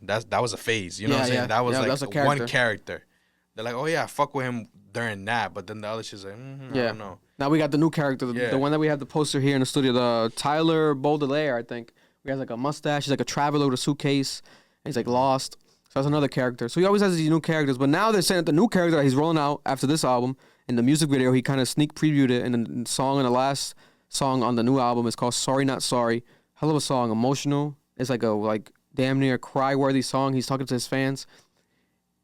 That was a phase. You know what I'm saying? That was like one character. They're like, oh yeah, I fuck with him during that, but then the other shit's like, I don't know. Now we got the new character, the one that we have the poster here in the studio, the Tyler Baudelaire, I think. He has like a mustache. He's like a traveler with a suitcase. He's like lost. So that's another character. So he always has these new characters. But now they're saying that the new character that he's rolling out after this album, in the music video, he kind of sneak previewed it. And the last song on the new album is called Sorry Not Sorry. Hell of a song. Emotional. It's like a damn near cry-worthy song. He's talking to his fans.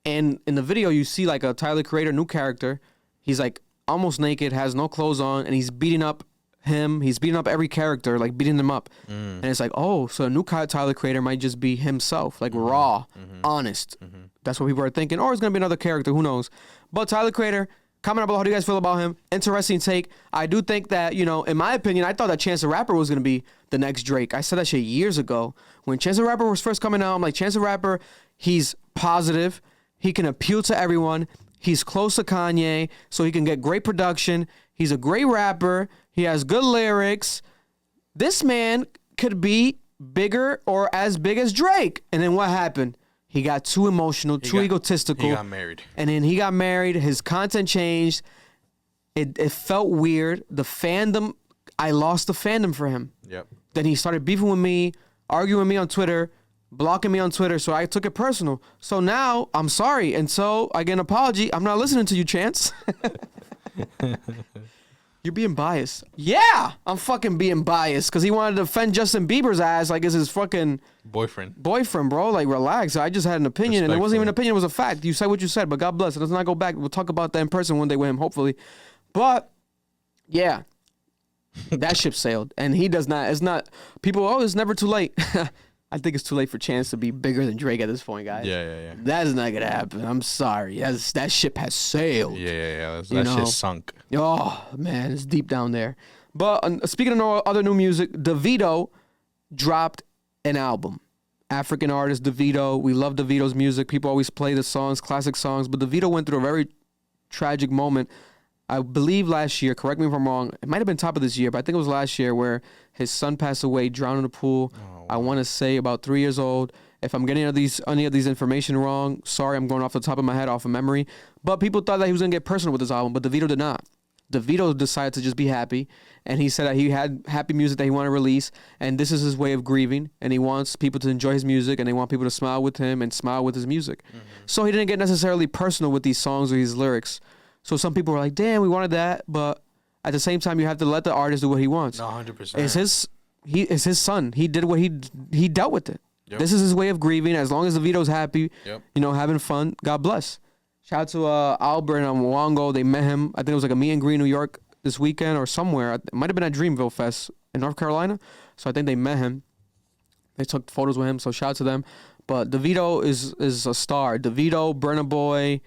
And in the video, you see like a Tyler Creator new character. He's like almost naked, has no clothes on, and he's beating up him. He's beating up every character, like beating them up. And it's like, oh, so a new Tyler Creator might just be himself, like raw, honest. That's what people are thinking. Or it's going to be another character, who knows. But Tyler Creator, comment down below, how do you guys feel about him? Interesting take. I do think that, in my opinion, I thought that Chance the Rapper was going to be the next Drake. I said that shit years ago. When Chance the Rapper was first coming out, I'm like, Chance the Rapper, he's positive. He can appeal to everyone. He's close to Kanye, so he can get great production. He's a great rapper. He has good lyrics. This man could be bigger or as big as Drake. And then what happened? He got too emotional, too egotistical. He got married. And then he got married. His content changed. It felt weird. The fandom, I lost the fandom for him. Yep. Then he started beefing with me, arguing with me on Twitter, blocking me on Twitter, so I took it personal. So now, I'm sorry. And so, I get an apology. I'm not listening to you, Chance. You're being biased. Yeah, I'm fucking being biased because he wanted to defend Justin Bieber's ass like it's his fucking boyfriend, bro. Like, relax. I just had an opinion, and it wasn't even an opinion. It was a fact. You said what you said, but God bless. Let's not go back. We'll talk about that in person one day with him, hopefully. But, yeah, that ship sailed, and he does not. It's not. People, it's never too late. I think it's too late for Chance to be bigger than Drake at this point, guys. Yeah. That is not gonna happen. I'm sorry. That ship has sailed. Yeah. That shit sunk. Oh man, it's deep down there. But speaking of no other new music, DeVito dropped an album. African artist DeVito. We love DeVito's music. People always play the songs, classic songs. But DeVito went through a very tragic moment. I believe last year, correct me if I'm wrong, it might have been top of this year, but I think it was last year where his son passed away, drowned in the pool. Oh, wow. I want to say about 3 years old. If I'm getting any of these information wrong, sorry, I'm going off the top of my head, off of memory. But people thought that he was going to get personal with this album, but DeVito did not. DeVito decided to just be happy, and he said that he had happy music that he wanted to release, and this is his way of grieving, and he wants people to enjoy his music, and they want people to smile with him and smile with his music. So he didn't get necessarily personal with these songs or these lyrics. So some people were like, damn, we wanted that, but at the same time, you have to let the artist do what he wants. No, 100%. It's his son. He did what he dealt with it. Yep. This is his way of grieving. As long as DeVito's happy, Yep. having fun, God bless. Shout out to Albert and Mwongo. They met him. I think it was like a meet and greet in New York this weekend or somewhere. It might have been at Dreamville Fest in North Carolina. So I think they met him. They took photos with him. So shout out to them. But DeVito is a star. DeVito, Burna Boy,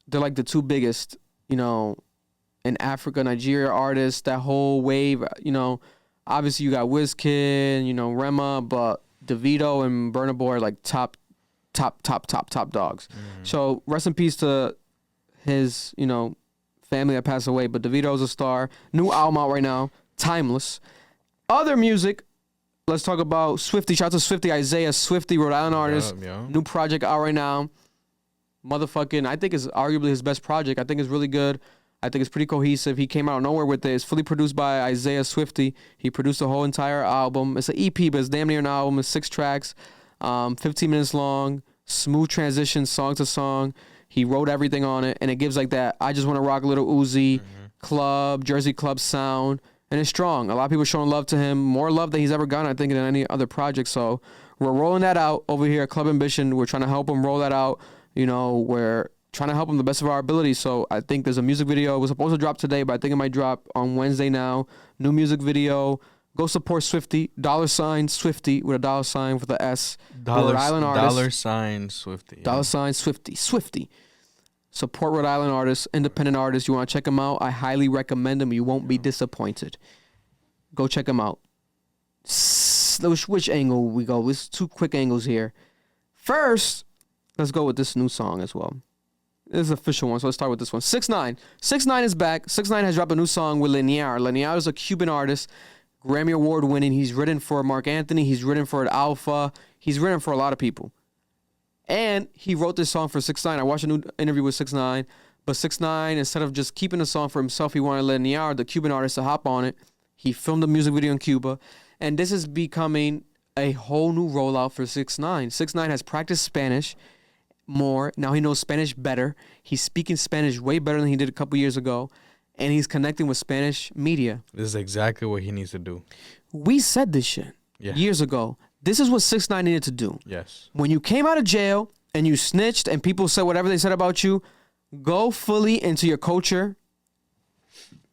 they're like the two biggest, in Africa, Nigeria artists. That whole wave, obviously you got Wizkid, Rema, but DeVito and Burna Boy are like top dogs. So rest in peace to his, family that passed away. But DeVito's a star. New album out right now, timeless. Other music, let's talk about Swifty. Shout out to Swifty, Isaiah Swifty, Rhode Island artist. New project out right now. Motherfucking, I think it's arguably his best project. I think it's really good. I think it's pretty cohesive. He came out of nowhere with it. It's fully produced by Isaiah Swifty. He produced the whole entire album. It's an EP, but it's damn near an album. It's 6 tracks, 15 minutes long, smooth transition, song to song. He wrote everything on it, and it gives like that I just want to rock a little Uzi club, Jersey club sound, and it's strong. A lot of people showing love to him, more love than he's ever gotten, I think, than any other project. So we're rolling that out over here at Club Ambition. We're trying to help him roll that out. We're trying to help him the best of our ability. So I think there's a music video. It was supposed to drop today, but I think it might drop on Wednesday now. New music video. Go support Swifty. $ Swifty with a $ with the S. Rhode Island artist. $ Swifty. Yeah. $ Swifty. Swifty. Support Rhode Island artists, independent artists. You want to check them out? I highly recommend them. You won't be disappointed. Go check them out. Which angle we go? There's 2 quick angles here. First, let's go with this new song as well. This is an official one, so let's start with this one. 6ix9ine. 6ix9ine is back. 6ix9ine has dropped a new song with Linear. Linear is a Cuban artist, Grammy Award winning. He's written for Mark Anthony. He's written for Alpha. He's written for a lot of people. And he wrote this song for 6ix9ine. I watched a new interview with 6ix9ine, but 6ix9ine, instead of just keeping the song for himself, he wanted Linear, the Cuban artist, to hop on it. He filmed a music video in Cuba, and this is becoming a whole new rollout for 6ix9ine. 6ix9ine has practiced Spanish more. Now he knows Spanish better. He's speaking Spanish way better than he did a couple years ago, and he's connecting with Spanish media. This is exactly what he needs to do. We said this shit years ago. This is what 6ix9ine needed to do. Yes. When you came out of jail and you snitched and people said whatever they said about you, go fully into your culture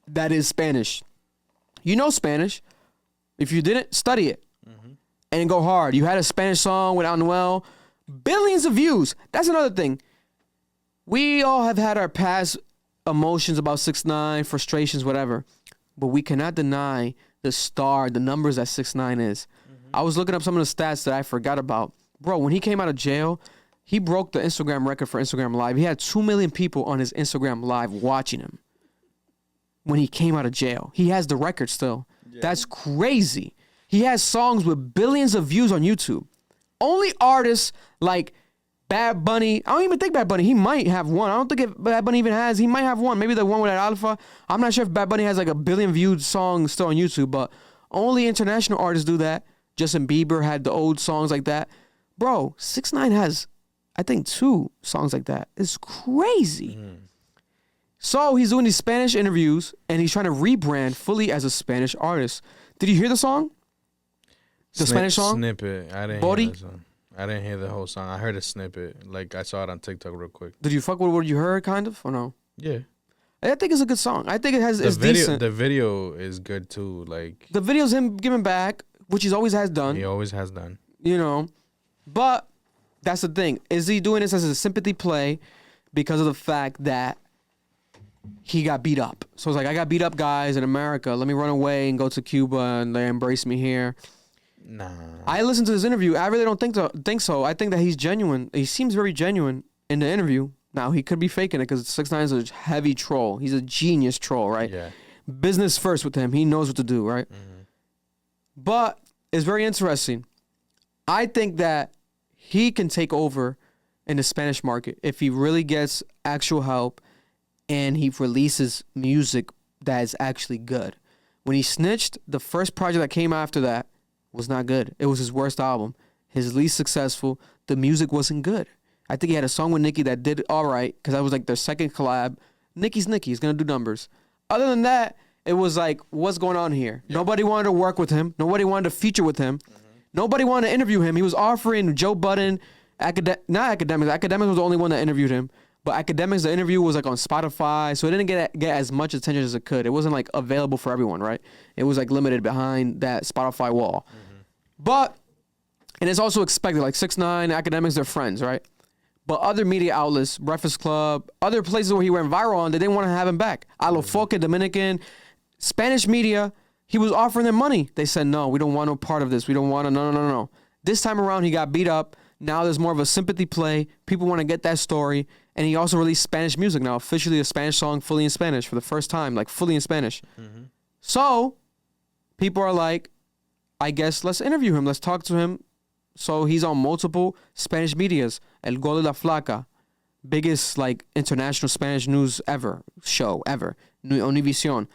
that is Spanish. You know Spanish. If you didn't, study it. And go hard. You had a Spanish song with Anuel. Billions of views. That's another thing. We all have had our past emotions about 6ix9ine, frustrations, whatever. But we cannot deny the numbers that 6ix9ine is. I was looking up some of the stats that I forgot about. Bro, when he came out of jail, he broke the Instagram record for Instagram Live. He had 2 million people on his Instagram Live watching him when he came out of jail. He has the record still. Yeah. That's crazy. He has songs with billions of views on YouTube. Only artists like Bad Bunny. I don't even think Bad Bunny. He might have one. I don't think if Bad Bunny even has. He might have one. Maybe the one with that Alpha. I'm not sure if Bad Bunny has like a 1 billion viewed song still on YouTube, but only international artists do that. Justin Bieber had the old songs like that. Bro, 6ix9ine has, I think, 2 songs like that. It's crazy. So he's doing these Spanish interviews, and he's trying to rebrand fully as a Spanish artist. Did you hear the song? The Spanish song? Snippet. I didn't hear the song. I didn't hear the whole song. I heard a snippet. Like, I saw it on TikTok real quick. Did you fuck with what you heard, kind of, or no? Yeah. I think it's a good song. I think it's decent. The video is good, too. Like, the video's him giving back, which he always has done. He always has done. But that's the thing. Is he doing this as a sympathy play because of the fact that he got beat up? So it's like, I got beat up, guys, in America. Let me run away and go to Cuba, and they embrace me here. Nah. I listened to this interview. I really don't think so. I think that he's genuine. He seems very genuine in the interview. Now, he could be faking it because 6ix9ine is a heavy troll. He's a genius troll, right? Yeah. Business first with him. He knows what to do, right? But it's very interesting. I think that he can take over in the Spanish market if he really gets actual help and he releases music that is actually good. When he snitched, the first project that came after that was not good. It was his worst album, his least successful. The music wasn't good. I think he had a song with Nicki that did all right because that was like their second collab. Nicki's Nicki. He's going to do numbers. Other than that, it was like, what's going on here? Yep. Nobody wanted to work with him. Nobody wanted to feature with him. Mm-hmm. Nobody wanted to interview him. He was offering Joe Budden, not Academics. Academics was the only one that interviewed him. But Academics, the interview was like on Spotify, so it didn't get as much attention as it could. It wasn't like available for everyone, right? It was like limited behind that Spotify wall. Mm-hmm. But, and it's also expected, like 6ix9ine, Academics, they're friends, right? But other media outlets, Breakfast Club, other places where he went viral on, they didn't want to have him back. Alofoque, Dominican, Spanish media, he was offering them money. They said, no, we don't want no part of this. We don't want to, no. This time around, he got beat up. Now there's more of a sympathy play. People want to get that story. And he also released Spanish music now, officially a Spanish song fully in Spanish for the first time, like fully in Spanish. Mm-hmm. So people are like, I guess let's interview him. Let's talk to him. So he's on multiple Spanish medias. El Gol de la Flaca, biggest like international Spanish news show ever. Univision.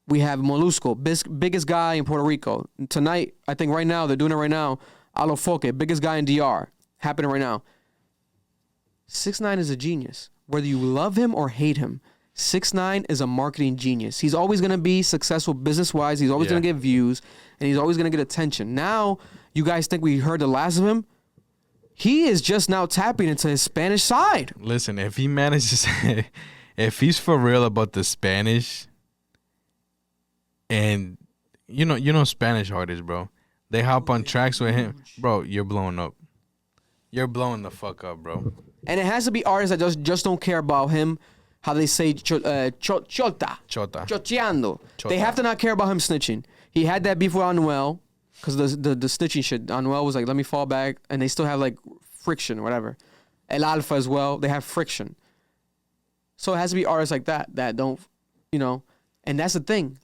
We have Molusco, biggest guy in Puerto Rico. Tonight, I think right now, they're doing it right now. Alofoque, biggest guy in DR. Happening right now. 6ix9ine is a genius. Whether you love him or hate him, 6ix9ine is a marketing genius. He's always going to be successful business-wise. He's always going to get views, and he's always going to get attention. Now, you guys think we heard the last of him? He is just now tapping into his Spanish side. Listen, if he manages, if he's for real about the Spanish, and you know Spanish artists, bro, they hop on tracks with him, bro, you're blowing up. You're blowing the fuck up, bro. And it has to be artists that just don't care about him, how they say choteando. They have to not care about him snitching. He had that beef with Anuel. Because the snitching shit, Anuel was like, let me fall back. And they still have like friction or whatever. El Alfa as well, they have friction. So it has to be artists like that don't, and that's the thing.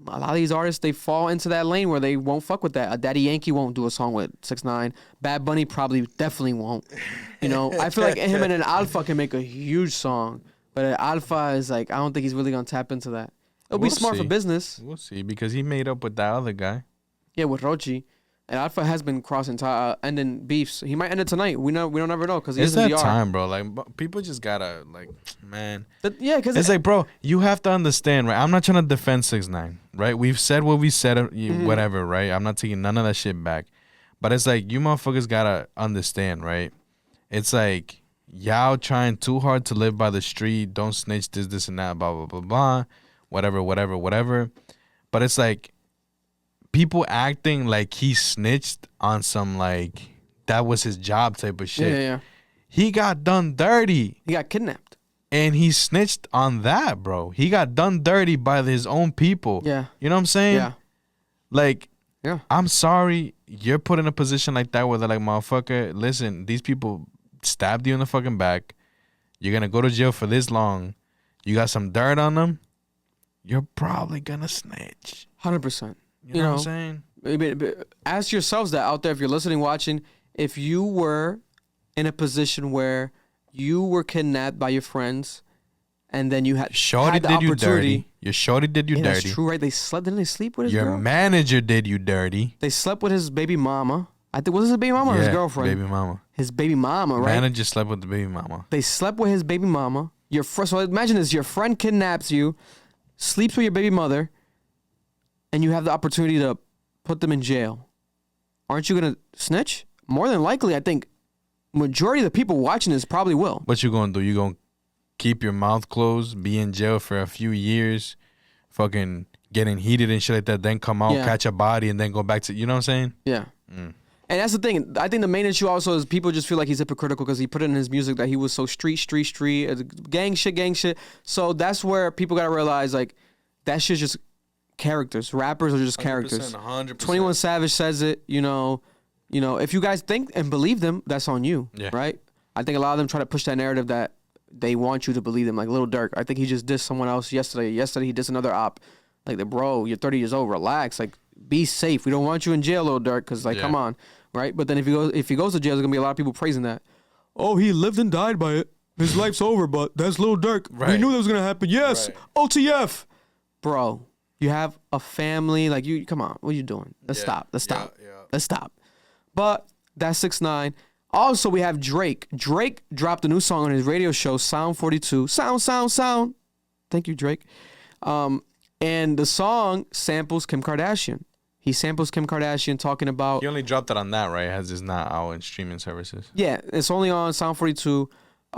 A lot of these artists, they fall into that lane where they won't fuck with that. A Daddy Yankee won't do a song with 6ix9ine. Bad Bunny probably definitely won't. I feel like him and an Alpha can make a huge song. But an Alpha is like, I don't think he's really going to tap into that. It'll be smart for business. We'll see, because he made up with that other guy. Yeah, with Rochi. And Alpha has been crossing, ending beefs. He might end it tonight. We don't ever know because he's in DR. It's that time, bro. Like, people just gotta, like, man. Because it's like, bro, you have to understand, right? I'm not trying to defend 6ix9ine, right? We've said what we said, whatever, right? I'm not taking none of that shit back. But it's like, you motherfuckers gotta understand, right? It's like, y'all trying too hard to live by the street. Don't snitch this, and that, blah, blah, blah, blah. Whatever. But it's like, people acting like he snitched on some, like, that was his job type of shit. Yeah. He got done dirty. He got kidnapped. And he snitched on that, bro. He got done dirty by his own people. Yeah. You know what I'm saying? Yeah. Like, yeah. I'm sorry you're put in a position like that where they're like, motherfucker, listen, these people stabbed you in the fucking back. You're going to go to jail for this long. You got some dirt on them. You're probably going to snitch. 100%. You know what I'm saying? Ask yourselves that out there, if you're listening, watching, if you were in a position where you were kidnapped by your friends and then you had Shorty the did you opportunity. dirty. Your shorty did you dirty. That's true, right? Didn't they sleep with his girl? Your manager did you dirty. They slept with his baby mama. I think, was it his baby mama or his girlfriend? Baby mama. His baby mama, right? Manager slept with the baby mama. They slept with his baby mama. So imagine this, your friend kidnaps you, sleeps with your baby mother, and you have the opportunity to put them in jail. Aren't you going to snitch? More than likely, I think majority of the people watching this probably will. What you going to do? You going to keep your mouth closed, be in jail for a few years, fucking getting heated and shit like that, then come out, catch a body, and then go back to, you know what I'm saying? Yeah. And that's the thing. I think the main issue also is people just feel like he's hypocritical because he put it in his music that he was so street, gang shit. So that's where people got to realize, like, that shit's just characters. Rappers are just characters. 100%. 21 Savage says it, if you guys think and believe them, that's on you, right? I think a lot of them try to push that narrative that they want you to believe them, like Lil Durk. I think he just dissed someone else yesterday. Yesterday he dissed another op. Like, bro, you're 30 years old, relax. Like, be safe. We don't want you in jail, Lil Durk, because, like, come on, right? But then if he goes to jail, there's going to be a lot of people praising that. Oh, he lived and died by it. His life's over, but that's Lil Durk. Right. We knew that was going to happen. Yes, right. OTF. bro, you have a family. Like, you, come on, what are you doing? Let's stop. Let's stop. Yeah. Let's stop. But that's 6ix9ine. Also, we have Drake. Drake dropped a new song on his radio show, Sound 42. Sound. Thank you, Drake. And the song samples Kim Kardashian. He samples Kim Kardashian talking about... He only dropped it on that, right? As it's not out in streaming services. Yeah, it's only on Sound 42,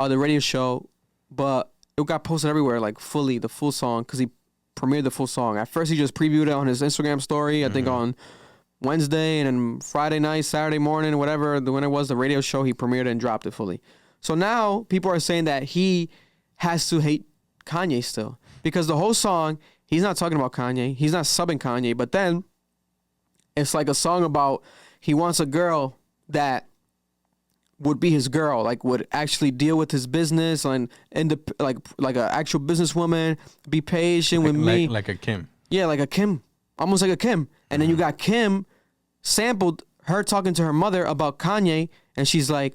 the radio show, but it got posted everywhere, like fully, the full song, because he premiered the full song. At first, he just previewed it on his Instagram story, I think on Wednesday, and then Friday night, Saturday morning, whatever, when it was the radio show, he premiered it and dropped it fully. So now, people are saying that he has to hate Kanye still, because the whole song, he's not talking about Kanye, he's not subbing Kanye, but then it's like a song about he wants a girl that would be his girl, like would actually deal with his business and like an actual businesswoman, be patient with me. Like a Kim. Yeah, like a Kim. Almost like a Kim. And then you got Kim sampled her talking to her mother about Kanye, and she's like,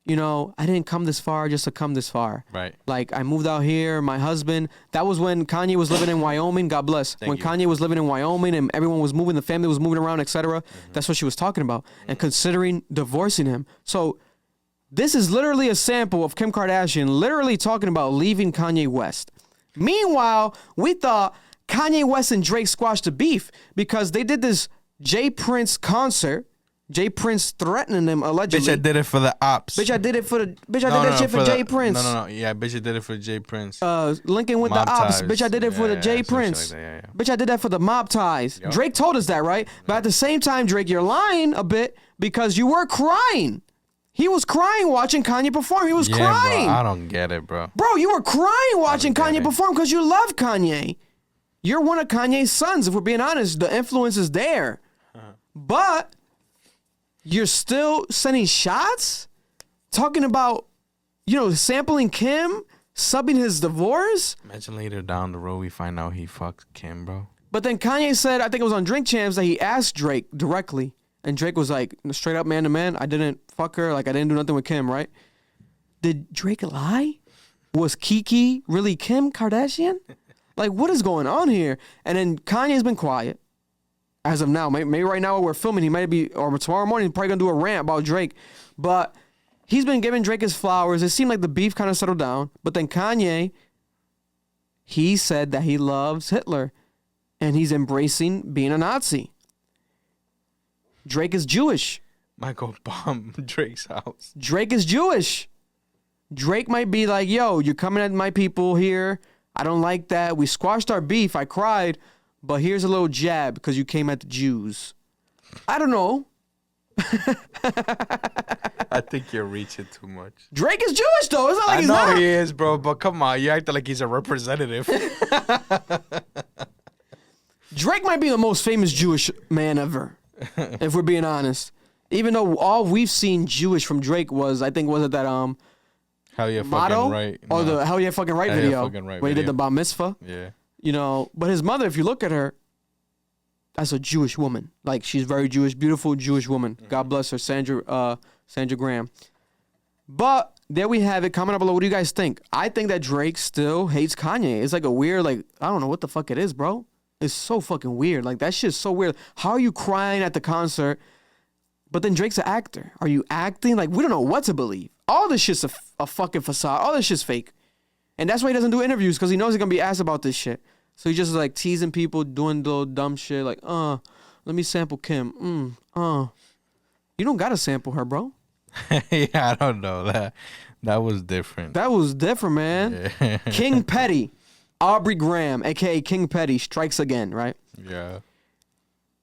you know, I didn't come this far just to come this far. Right. Like, I moved out here, my husband. That was when Kanye was living in Wyoming. God bless. Kanye was living in Wyoming and everyone was moving, the family was moving around, etc. That's what she was talking about. And considering divorcing him. So this is literally a sample of Kim Kardashian literally talking about leaving Kanye West. Meanwhile, we thought Kanye West and Drake squashed the beef because they did this J Prince concert. J Prince threatening them allegedly. Bitch, I did it for the ops. Bitch, I did it for the. Bitch, I did that shit for J Prince. No. Yeah, bitch, I did it for J Prince. Linking with Mob the ops. ties. Bitch, I did it for the J Prince. Like that, Bitch, I did that for the mob ties. Yep. Drake told us that, right? But at the same time, Drake, you're lying a bit because you were crying. He was crying watching Kanye perform. He was crying. Bro, I don't get it, bro. Bro, you were crying watching Kanye it. perform because you love Kanye. You're one of Kanye's sons, if we're being honest. The influence is there. But you're still sending shots? Talking about, sampling Kim? Subbing his divorce? Imagine later down the road we find out he fucked Kim, bro. But then Kanye said, I think it was on Drink Champs, that he asked Drake directly. And Drake was like, straight up man to man, I didn't fuck her. Like, I didn't do nothing with Kim, right? Did Drake lie? Was Kiki really Kim Kardashian? Like, what is going on here? And then Kanye's been quiet. As of now, maybe right now while we're filming, he might be, or tomorrow morning, he's probably going to do a rant about Drake. But he's been giving Drake his flowers. It seemed like the beef kind of settled down. But then Kanye, he said that he loves Hitler. And he's embracing being a Nazi. Drake is Jewish. Michael bombed Drake's house. Drake is Jewish. Drake might be like, yo, you're coming at my people here. I don't like that. We squashed our beef. I cried. But here's a little jab because you came at the Jews. I don't know. I think you're reaching too much. Drake is Jewish, though. It's not like he's not. I know he is, bro, but come on. You acting like he's a representative. Drake might be the most famous Jewish man ever, if we're being honest. Even though all we've seen Jewish from Drake was, I think, was it that Hell yeah, motto? fucking right. Or the Hell Yeah Fucking Right video. Fucking right where he did video. the bar mitzvah. Yeah. But his mother, if you look at her, that's a Jewish woman. Like, she's very Jewish, beautiful Jewish woman. Mm-hmm. God bless her, Sandra Graham. But there we have it. Comment down below. What do you guys think? I think that Drake still hates Kanye. It's like a weird, like, I don't know what the fuck it is, bro. It's so fucking weird. Like, that shit's so weird. How are you crying at the concert? But then Drake's an actor. Are you acting? Like, we don't know what to believe. All this shit's a fucking facade. All this shit's fake. And that's why he doesn't do interviews, because he knows he's going to be asked about this shit. So he's just like teasing people, doing little dumb shit like, let me sample Kim. You don't got to sample her, bro. Yeah, I don't know. That was different. That was different, man. Yeah. King Petty, Aubrey Graham, a.k.a. King Petty, strikes again, right? Yeah.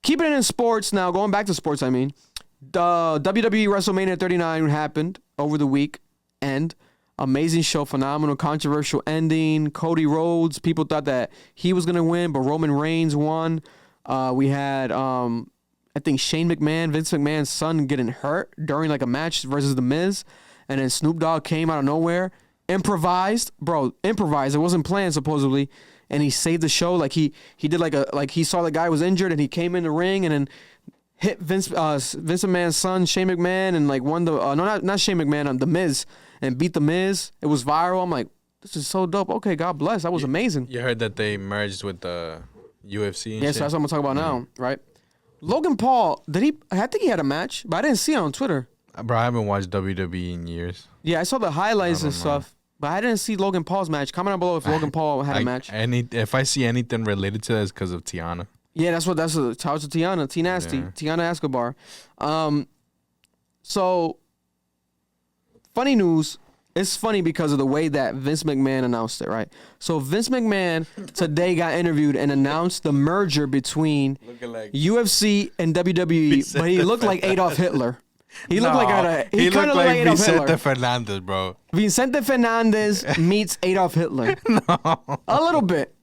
Keeping it in sports now, going back to sports, I mean. The WWE WrestleMania 39 happened over the week, and amazing show, phenomenal, controversial ending. Cody Rhodes, people thought that he was going to win, but Roman Reigns won. We had, I think, Shane McMahon, Vince McMahon's son, getting hurt during like a match versus The Miz. And then Snoop Dogg came out of nowhere, improvised. It wasn't planned, supposedly. And he saved the show. Like, he did like he saw the guy was injured, and he came in the ring and then hit Vince McMahon's son, Shane McMahon, and like won the, not Shane McMahon, The Miz. And beat The Miz. It was viral. I'm like, this is so dope. Okay, God bless. That was amazing. You heard that they merged with the UFC and Yeah, shit. so that's what I'm gonna talk about now, right? Logan Paul, I think he had a match, but I didn't see it on Twitter. Bro, I haven't watched WWE in years. Yeah, I saw the highlights and stuff, but I didn't see Logan Paul's match. Comment down below if Logan Paul had a match. If I see anything related to that, it's because of Tiana. Yeah, that's shout out to Tiana, T Nasty, Tiana Escobar. So funny news. It's funny because of the way that Vince McMahon announced it, right? So Vince McMahon today got interviewed and announced the merger between UFC and WWE, but he looked like Adolf Hitler. He looked like he kind of looked like Adolf Hitler. Vicente Fernandez, bro. Vicente Fernandez meets Adolf Hitler. A little bit.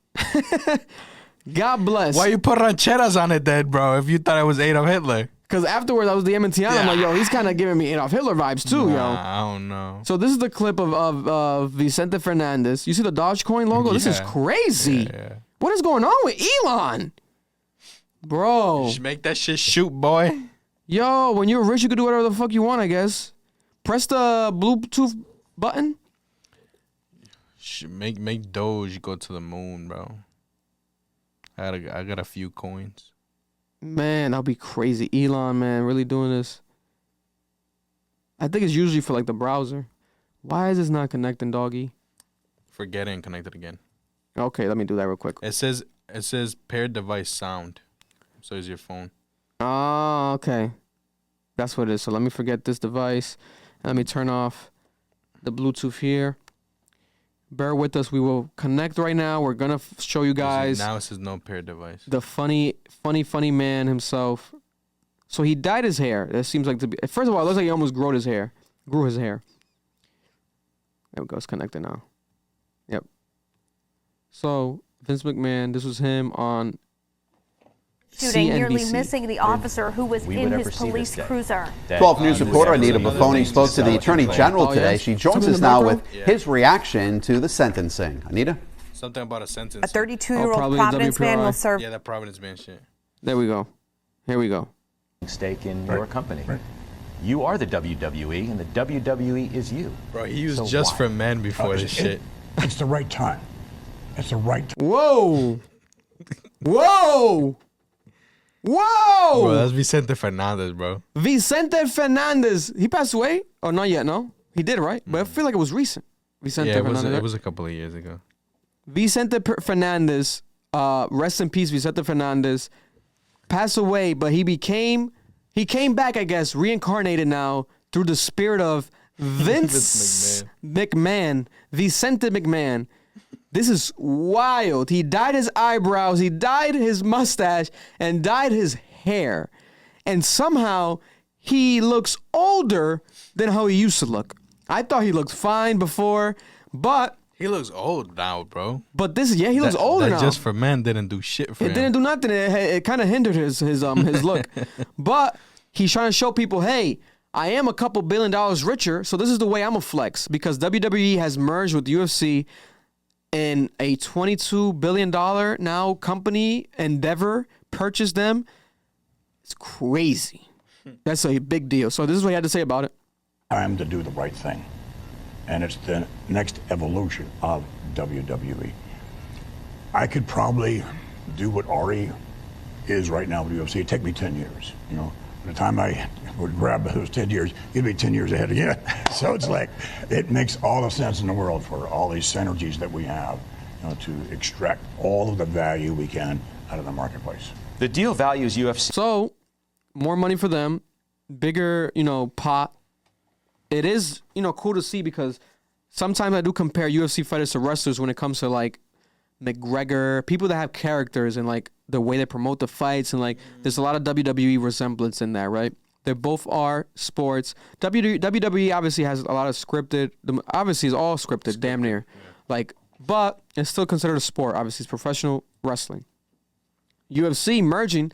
God bless. Why you put rancheras on it then, bro, if you thought it was Adolf Hitler? Because afterwards, I was the Tiana. I'm like, yo, he's kind of giving me Adolf Hitler vibes too, yo. I don't know. So this is the clip of Vicente Fernandez. You see the Dogecoin logo? This is crazy. Yeah. What is going on with Elon? Bro. Just make that shit shoot, boy. Yo, when you're rich, you can do whatever the fuck you want, I guess. Press the Bluetooth button. Make Doge go to the moon, bro. I got a few coins. Man, that'll be crazy. Elon, man, really doing this. I think it's usually for like the browser. Why is this not connecting, doggy? Forget it and connect it again. Okay, let me do that real quick. It says paired device sound. So is your phone. Oh, okay. That's what it is. So let me forget this device. Let me turn off the Bluetooth here. Bear with us. We will connect right now. We're going to show you guys. Now it says no paired device. The funny man himself. So he dyed his hair. That seems like to be. First of all, it looks like he almost grew his hair. There we go. It's connected now. Yep. So Vince McMahon, this was him on shooting, CNBC. nearly missing the officer who was in his police cruiser. 12 News reporter Anita Buffoni spoke to the Attorney General today. She joins us now with his reaction to the sentencing. Anita? Something about a sentence. A 32-year-old probably Providence man WPR. will serve. Yeah, that Providence man shit. There we go. Here we go. Stake in your company. You are the WWE, and the WWE is you. Bro, he used just for men before this shit. It's the right time. It's the right time. Whoa. Whoa. Whoa! Bro, that's Vicente Fernandez, bro. Vicente Fernandez. He passed away? Oh, not yet, no? He did, right? But I feel like it was recent. Vicente Fernandez. It was a couple of years ago. Vicente Fernandez, rest in peace, Vicente Fernandez, passed away, but he came back, I guess, reincarnated now through the spirit of Vince McMahon. Vicente McMahon. This is wild. He dyed his eyebrows, he dyed his mustache, and dyed his hair. And somehow he looks older than how he used to look. I thought he looked fine before, but he looks old now, bro. But he looks older now. Just for men didn't do shit for him. It didn't do nothing. It kind of hindered his look. But he's trying to show people, hey, I am a couple $1 billion richer, so this is the way I'm a flex, because WWE has merged with UFC in a $22 billion now company endeavor, purchased them. It's crazy. That's a big deal. So this is what he had to say about it. Time to do the right thing. And it's the next evolution of WWE. I could probably do what Ari is right now with UFC. It'd take me 10 years, you know. By the time I would grab those 10 years, you'd be 10 years ahead again. So it's like, it makes all the sense in the world for all these synergies that we have, you know, to extract all of the value we can out of the marketplace. The deal values UFC. So, more money for them, bigger, pot. It is, cool to see, because sometimes I do compare UFC fighters to wrestlers when it comes to like McGregor, people that have characters and like the way they promote the fights, and like there's a lot of WWE resemblance in that, right? They both are sports. WWE obviously has a lot of scripted. Obviously, it's all scripted, damn near. Yeah. But it's still considered a sport. Obviously, it's professional wrestling. UFC merging,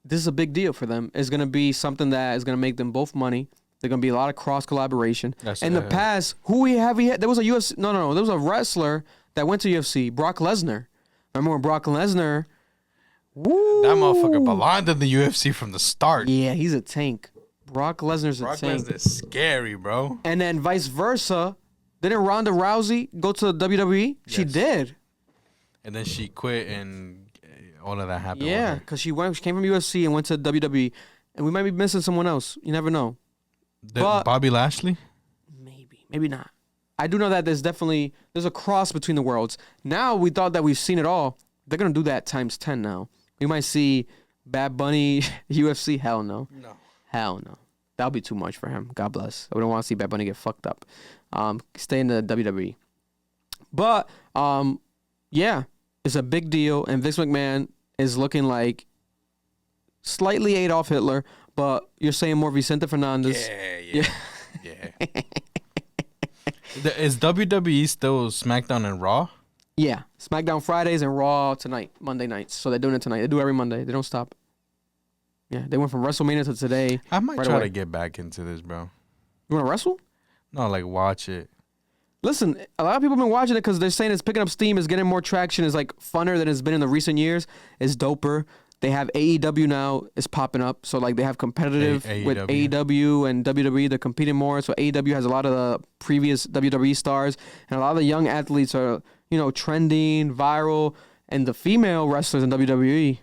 this is a big deal for them. It's going to be something that is going to make them both money. There's going to be a lot of cross collaboration. In the past, who we had? There was a UFC. No. There was a wrestler that went to UFC, Brock Lesnar. Remember when Brock Lesnar? Woo, that motherfucker belonged in the UFC from the start. Yeah, he's a tank. Brock Lesnar's a tank. Brock Lesnar's scary, bro. And then vice versa. Didn't Ronda Rousey go to the WWE? Yes. She did. And then she quit and all of that happened. Yeah, because she came from UFC and went to WWE, and we might be missing someone else. You never know. But Bobby Lashley? Maybe not. I do know that there's a cross between the worlds. Now we thought that we've seen it all. They're gonna do that times 10 now. We might see Bad Bunny UFC. Hell no. Hell no. That'll be too much for him. God bless. I wouldn't want to see Bad Bunny get fucked up. Stay in the WWE. But yeah, it's a big deal, and Vince McMahon is looking like slightly Adolf Hitler, but you're saying more Vicente Fernandez. Yeah. Is WWE still SmackDown and Raw? Yeah, SmackDown Fridays and Raw tonight, Monday nights. So they're doing it tonight. They do it every Monday. They don't stop. Yeah, they went from WrestleMania to today. I might try to get back into this, bro. You want to wrestle? No, like watch it. Listen, a lot of people have been watching it because they're saying it's picking up steam, it's getting more traction, it's like funner than it's been in the recent years. It's doper. They have AEW now, it's popping up. So like they have competitive with AEW and WWE. They're competing more. So AEW has a lot of the previous WWE stars, and a lot of the young athletes are, trending, viral. And the female wrestlers in WWE,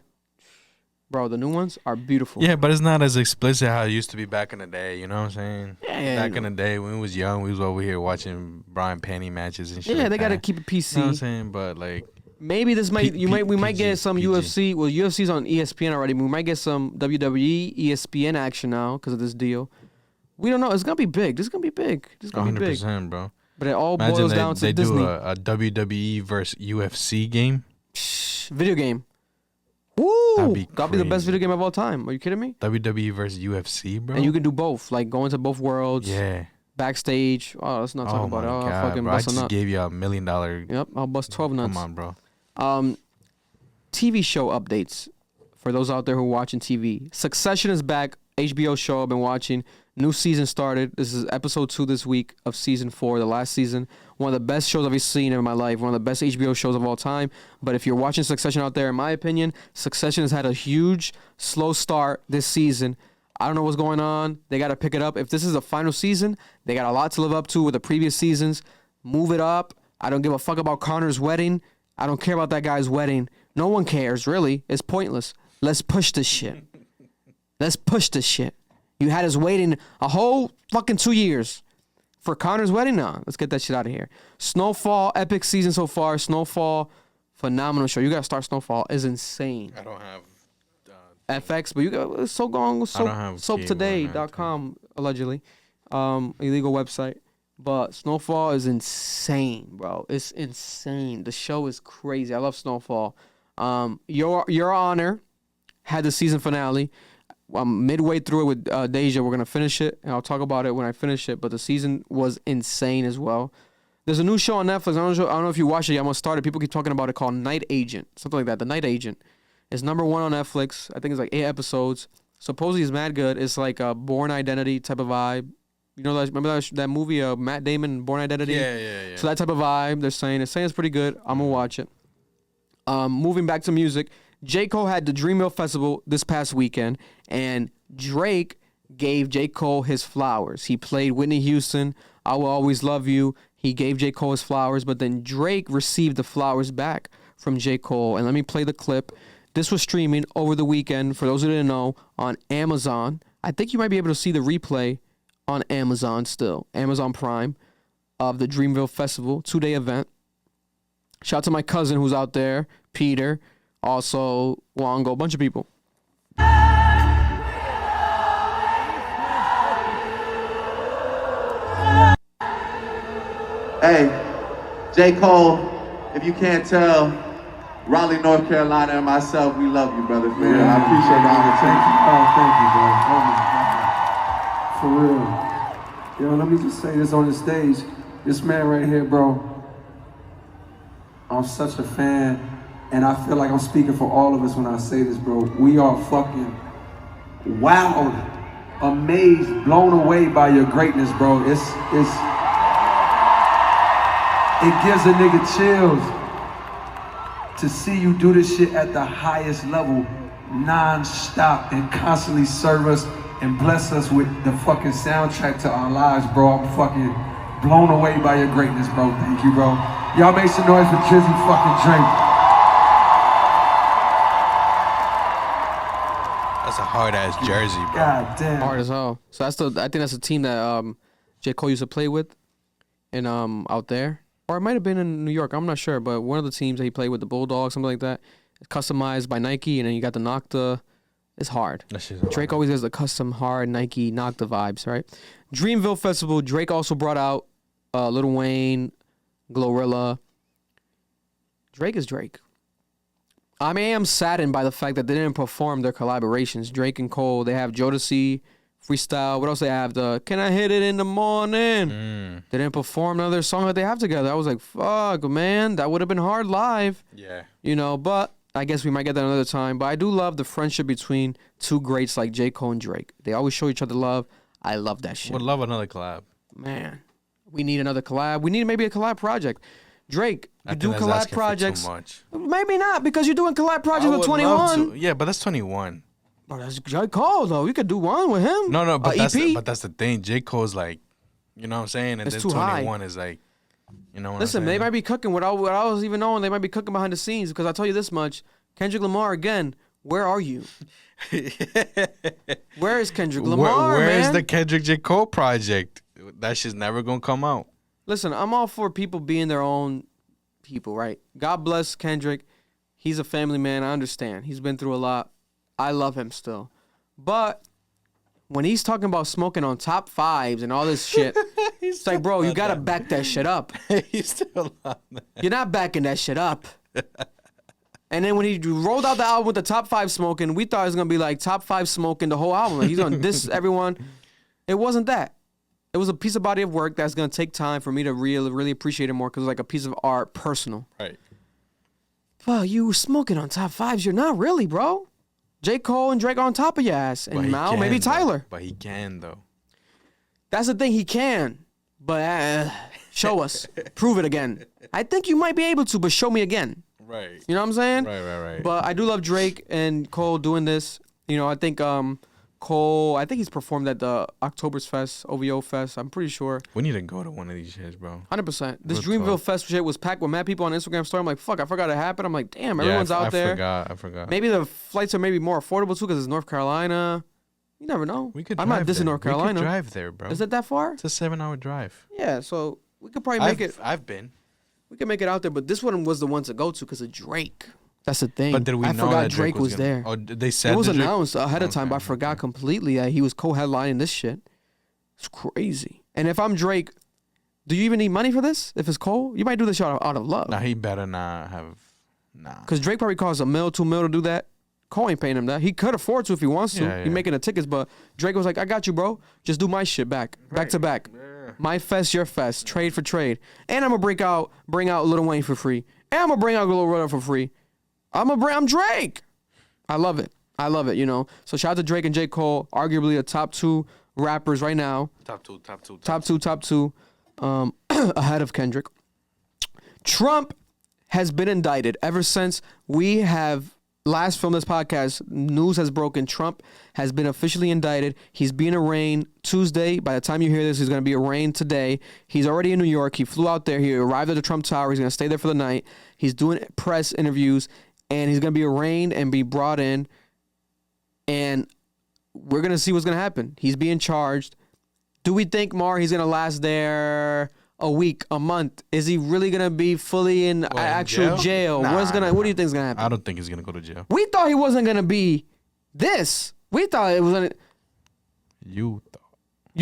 bro, the new ones are beautiful. Yeah, but it's not as explicit how it used to be back in the day. You know what I'm saying? Yeah, back in the day when we was young, we was over here watching Brian Panty matches and shit. Yeah, like they got to that. keep it PC. You know what I'm saying? But like, maybe this might we might get some PG. UFC. Well, UFC's on ESPN already. We might get some WWE ESPN action now because of this deal. We don't know. It's gonna be big. This is gonna be big. This is gonna be big. 100%, bro. But it all Imagine boils down to they Disney. do a WWE versus UFC game. Video game. Woo! That'd be the best video game of all time. Are you kidding me? WWE versus UFC, bro. And you can do both, like go into both worlds. Yeah. Backstage. Oh, let's not talk about it. Oh I'll my God, fucking bro. I bust a just nut. gave you $1 million. Yep, I'll bust 12 nuts. Come on, bro. TV show updates for those out there who are watching TV. Succession is back. HBO show I've been watching. New season started. This is episode 2 this week of season 4, the last season. One of the best shows I've ever seen in my life. One of the best HBO shows of all time. But if you're watching Succession out there, in my opinion, Succession has had a huge, slow start this season. I don't know what's going on. They got to pick it up. If this is the final season, they got a lot to live up to with the previous seasons. Move it up. I don't give a fuck about Connor's wedding. I don't care about that guy's wedding. No one cares, really. It's pointless. Let's push this shit. Let's push this shit. You had us waiting a whole fucking 2 years for Connor's wedding? Nah, let's get that shit out of here. Snowfall, epic season so far. Snowfall, phenomenal show. You gotta start Snowfall. Is insane. I don't have FX, but you got soaptoday.com allegedly, illegal website. But Snowfall is insane, bro. It's insane. The show is crazy. I love Snowfall. Your Honor had the season finale. I'm midway through it with Deja. We're gonna finish it, and I'll talk about it when I finish it. But the season was insane as well. There's a new show on Netflix. I don't know if you watched it. I'm gonna start it. People keep talking about it, called Night Agent, something like that. The Night Agent. It's #1 on Netflix. I think it's like 8 episodes. Supposedly it's mad good. It's like a Born Identity type of vibe. You know, remember that movie, Matt Damon, Born Identity? Yeah. So that type of vibe. They're saying it's pretty good. I'm gonna watch it. Moving back to music, J. Cole had the Dreamville Festival this past weekend, and Drake gave J. Cole his flowers. He played Whitney Houston, I Will Always Love You. He gave J. Cole his flowers, but then Drake received the flowers back from J. Cole. And let me play the clip. This was streaming over the weekend, for those who didn't know, on Amazon. I think you might be able to see the replay on Amazon still, Amazon Prime, of the Dreamville Festival, 2-day event. Shout out to my cousin who's out there, Peter, also Wango, a bunch of people. Hey, J. Cole, if you can't tell, Raleigh, North Carolina, and myself, we love you, brother. Man, I appreciate the opportunity. Oh, thank you, bro. For real. Yo, let me just say this on the stage. This man right here, bro, I'm such a fan, and I feel like I'm speaking for all of us when I say this, bro. We are fucking wowed, amazed, blown away by your greatness, bro. It gives a nigga chills to see you do this shit at the highest level, non-stop, and constantly serve us and bless us with the fucking soundtrack to our lives, bro. I'm fucking blown away by your greatness, bro. Thank you, bro. Y'all make some noise for Drizzy fucking Drake. hard ass jersey, bro. God damn. Hard as hell. So I think that's a team that J. Cole used to play with, and out there, or it might have been in New York. I'm not sure, but one of the teams that he played with, the Bulldogs, something like that, it's customized by Nike, and then you got the Nocta. It's hard. Drake always has the custom hard Nike Nocta vibes, right? Dreamville Festival. Drake also brought out Lil Wayne, Glorilla. Drake is Drake. I am saddened by the fact that they didn't perform their collaborations. Drake and Cole, they have Jodeci, Freestyle. What else they have? The Can I Hit It in the Morning? They didn't perform none of their song that they have together. I was like, fuck, man. That would have been hard live. Yeah. You know, but I guess we might get that another time. But I do love the friendship between two greats like J. Cole and Drake. They always show each other love. I love that shit. Would love another collab. Man, we need another collab. We need maybe a collab project. Drake, you do collab projects. Maybe not, because you're doing collab projects with 21. Yeah, but that's 21. Bro, that's J. Cole, though. You could do one with him. No, but that's the thing. J. Cole's like, you know what I'm saying? And it's then too 21 high. Is like, you know what Listen, I'm saying? they might be cooking without I was even knowing. They might be cooking behind the scenes, because I'll tell you this much. Kendrick Lamar, again, where are you? Where is Kendrick Lamar, Where man? is the Kendrick J. Cole project? That shit's never going to come out. Listen, I'm all for people being their own people, right? God bless Kendrick. He's a family man. I understand. He's been through a lot. I love him still. But when he's talking about smoking on top fives and all this shit, it's like, bro, you got to back that shit up. He's still on that. You're not backing that shit up. And then when he rolled out the album with the top five smoking, we thought it was going to be like top five smoking the whole album. Like he's going to diss everyone. It wasn't that. It was a piece of body of work that's going to take time for me to really appreciate it more, because it's like a piece of art, personal. Right. Well, you were smoking on top fives. You're not really, bro. J. Cole and Drake are on top of your ass. And now maybe Tyler. But he can, though. That's the thing. He can. But show us. Prove it again. I think you might be able to, but show me again. Right. You know what I'm saying? Right. But I do love Drake and Cole doing this. You know, I think Cole, I think he's performed at the Oktoberfest, OVO Fest. I'm pretty sure. We need to go to one of these shits, bro. 100%. This Dreamville Fest shit was packed with mad people on Instagram story. I'm like, fuck, I forgot it happened. I'm like, damn, everyone's out there. I forgot. Maybe the flights are maybe more affordable too, because it's North Carolina. You never know. We could I'm not dissing North Carolina. We could drive there, bro. Is it that far? It's a 7-hour drive. Yeah, so we could probably make it. I've been. We could make it out there, but this one was the one to go to because of Drake. That's the thing. But did we I know forgot that Drake was there. Oh, they said it was Drake? announced ahead of time, but I forgot completely that he was co-headlining this shit. It's crazy. And if I'm Drake, do you even need money for this? If it's Cole, you might do this out of love. Nah, he better not have. Nah. Because Drake probably costs $1 million, $2 million to do that. Cole ain't paying him that. He could afford to if he wants to. Yeah. He making the tickets, but Drake was like, I got you, bro. Just do my shit back to back. Yeah. My fest, your fest. Trade for trade. And I'm going to bring out Lil Wayne for free. And I'm going to bring out Glorilla for free. I'm Drake. I love it, you know. So shout out to Drake and J. Cole, arguably the top two rappers right now. Top two. Ahead of Kendrick. Trump has been indicted ever since we have last filmed this podcast. News has broken. Trump has been officially indicted. He's being arraigned Tuesday. By the time you hear this, he's going to be arraigned today. He's already in New York. He flew out there. He arrived at the Trump Tower. He's going to stay there for the night. He's doing press interviews, and he's going to be arraigned and be brought in. And we're going to see what's going to happen. He's being charged. Do we think, Mar, he's going to last there a week, a month? Is he really going to be fully in actual jail? Nah, What do you think is going to happen? I don't think he's going to go to jail. We thought he wasn't going to be this. We thought it was going to... You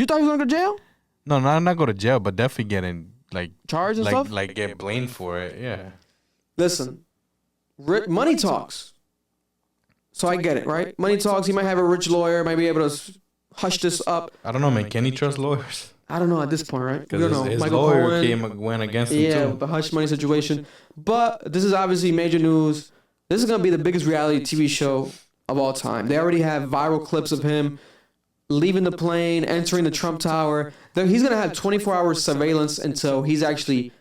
thought he was going to go to jail? No, not go to jail, but definitely getting, like... charged and stuff? Like, get blamed for it, yeah. Listen, money talks. So I get it, right? Money talks. He might have a rich lawyer, might be able to hush this up. I don't know, man. Can he trust lawyers? I don't know at this point, right? Because his Michael lawyer Cohen, went against him, too. Yeah, the hush money situation. But this is obviously major news. This is going to be the biggest reality TV show of all time. They already have viral clips of him leaving the plane, entering the Trump Tower. He's going to have 24-hour surveillance until he's actually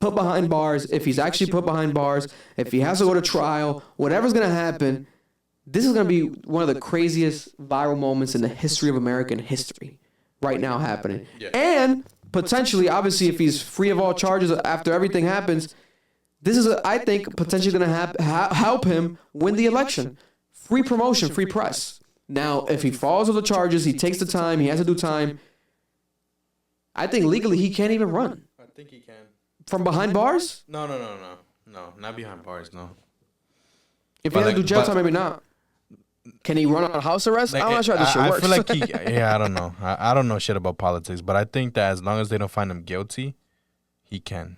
put behind bars. If he's actually put behind bars, if he has to go to trial, whatever's going to happen, this is going to be one of the craziest viral moments in the history of American history right now happening. Yeah. And potentially, obviously, if he's free of all charges after everything happens, this is, I think, potentially going to help him win the election. Free promotion, free press. Now, if he falls on the charges, he takes the time, he has to do time. I think legally he can't even run. I think he can. From behind bars? No, not behind bars, no. If he has to do jail time, maybe not. Can he run on house arrest? Like, I'm not sure how this shit works. I feel like I don't know. I don't know shit about politics, but I think that as long as they don't find him guilty, he can.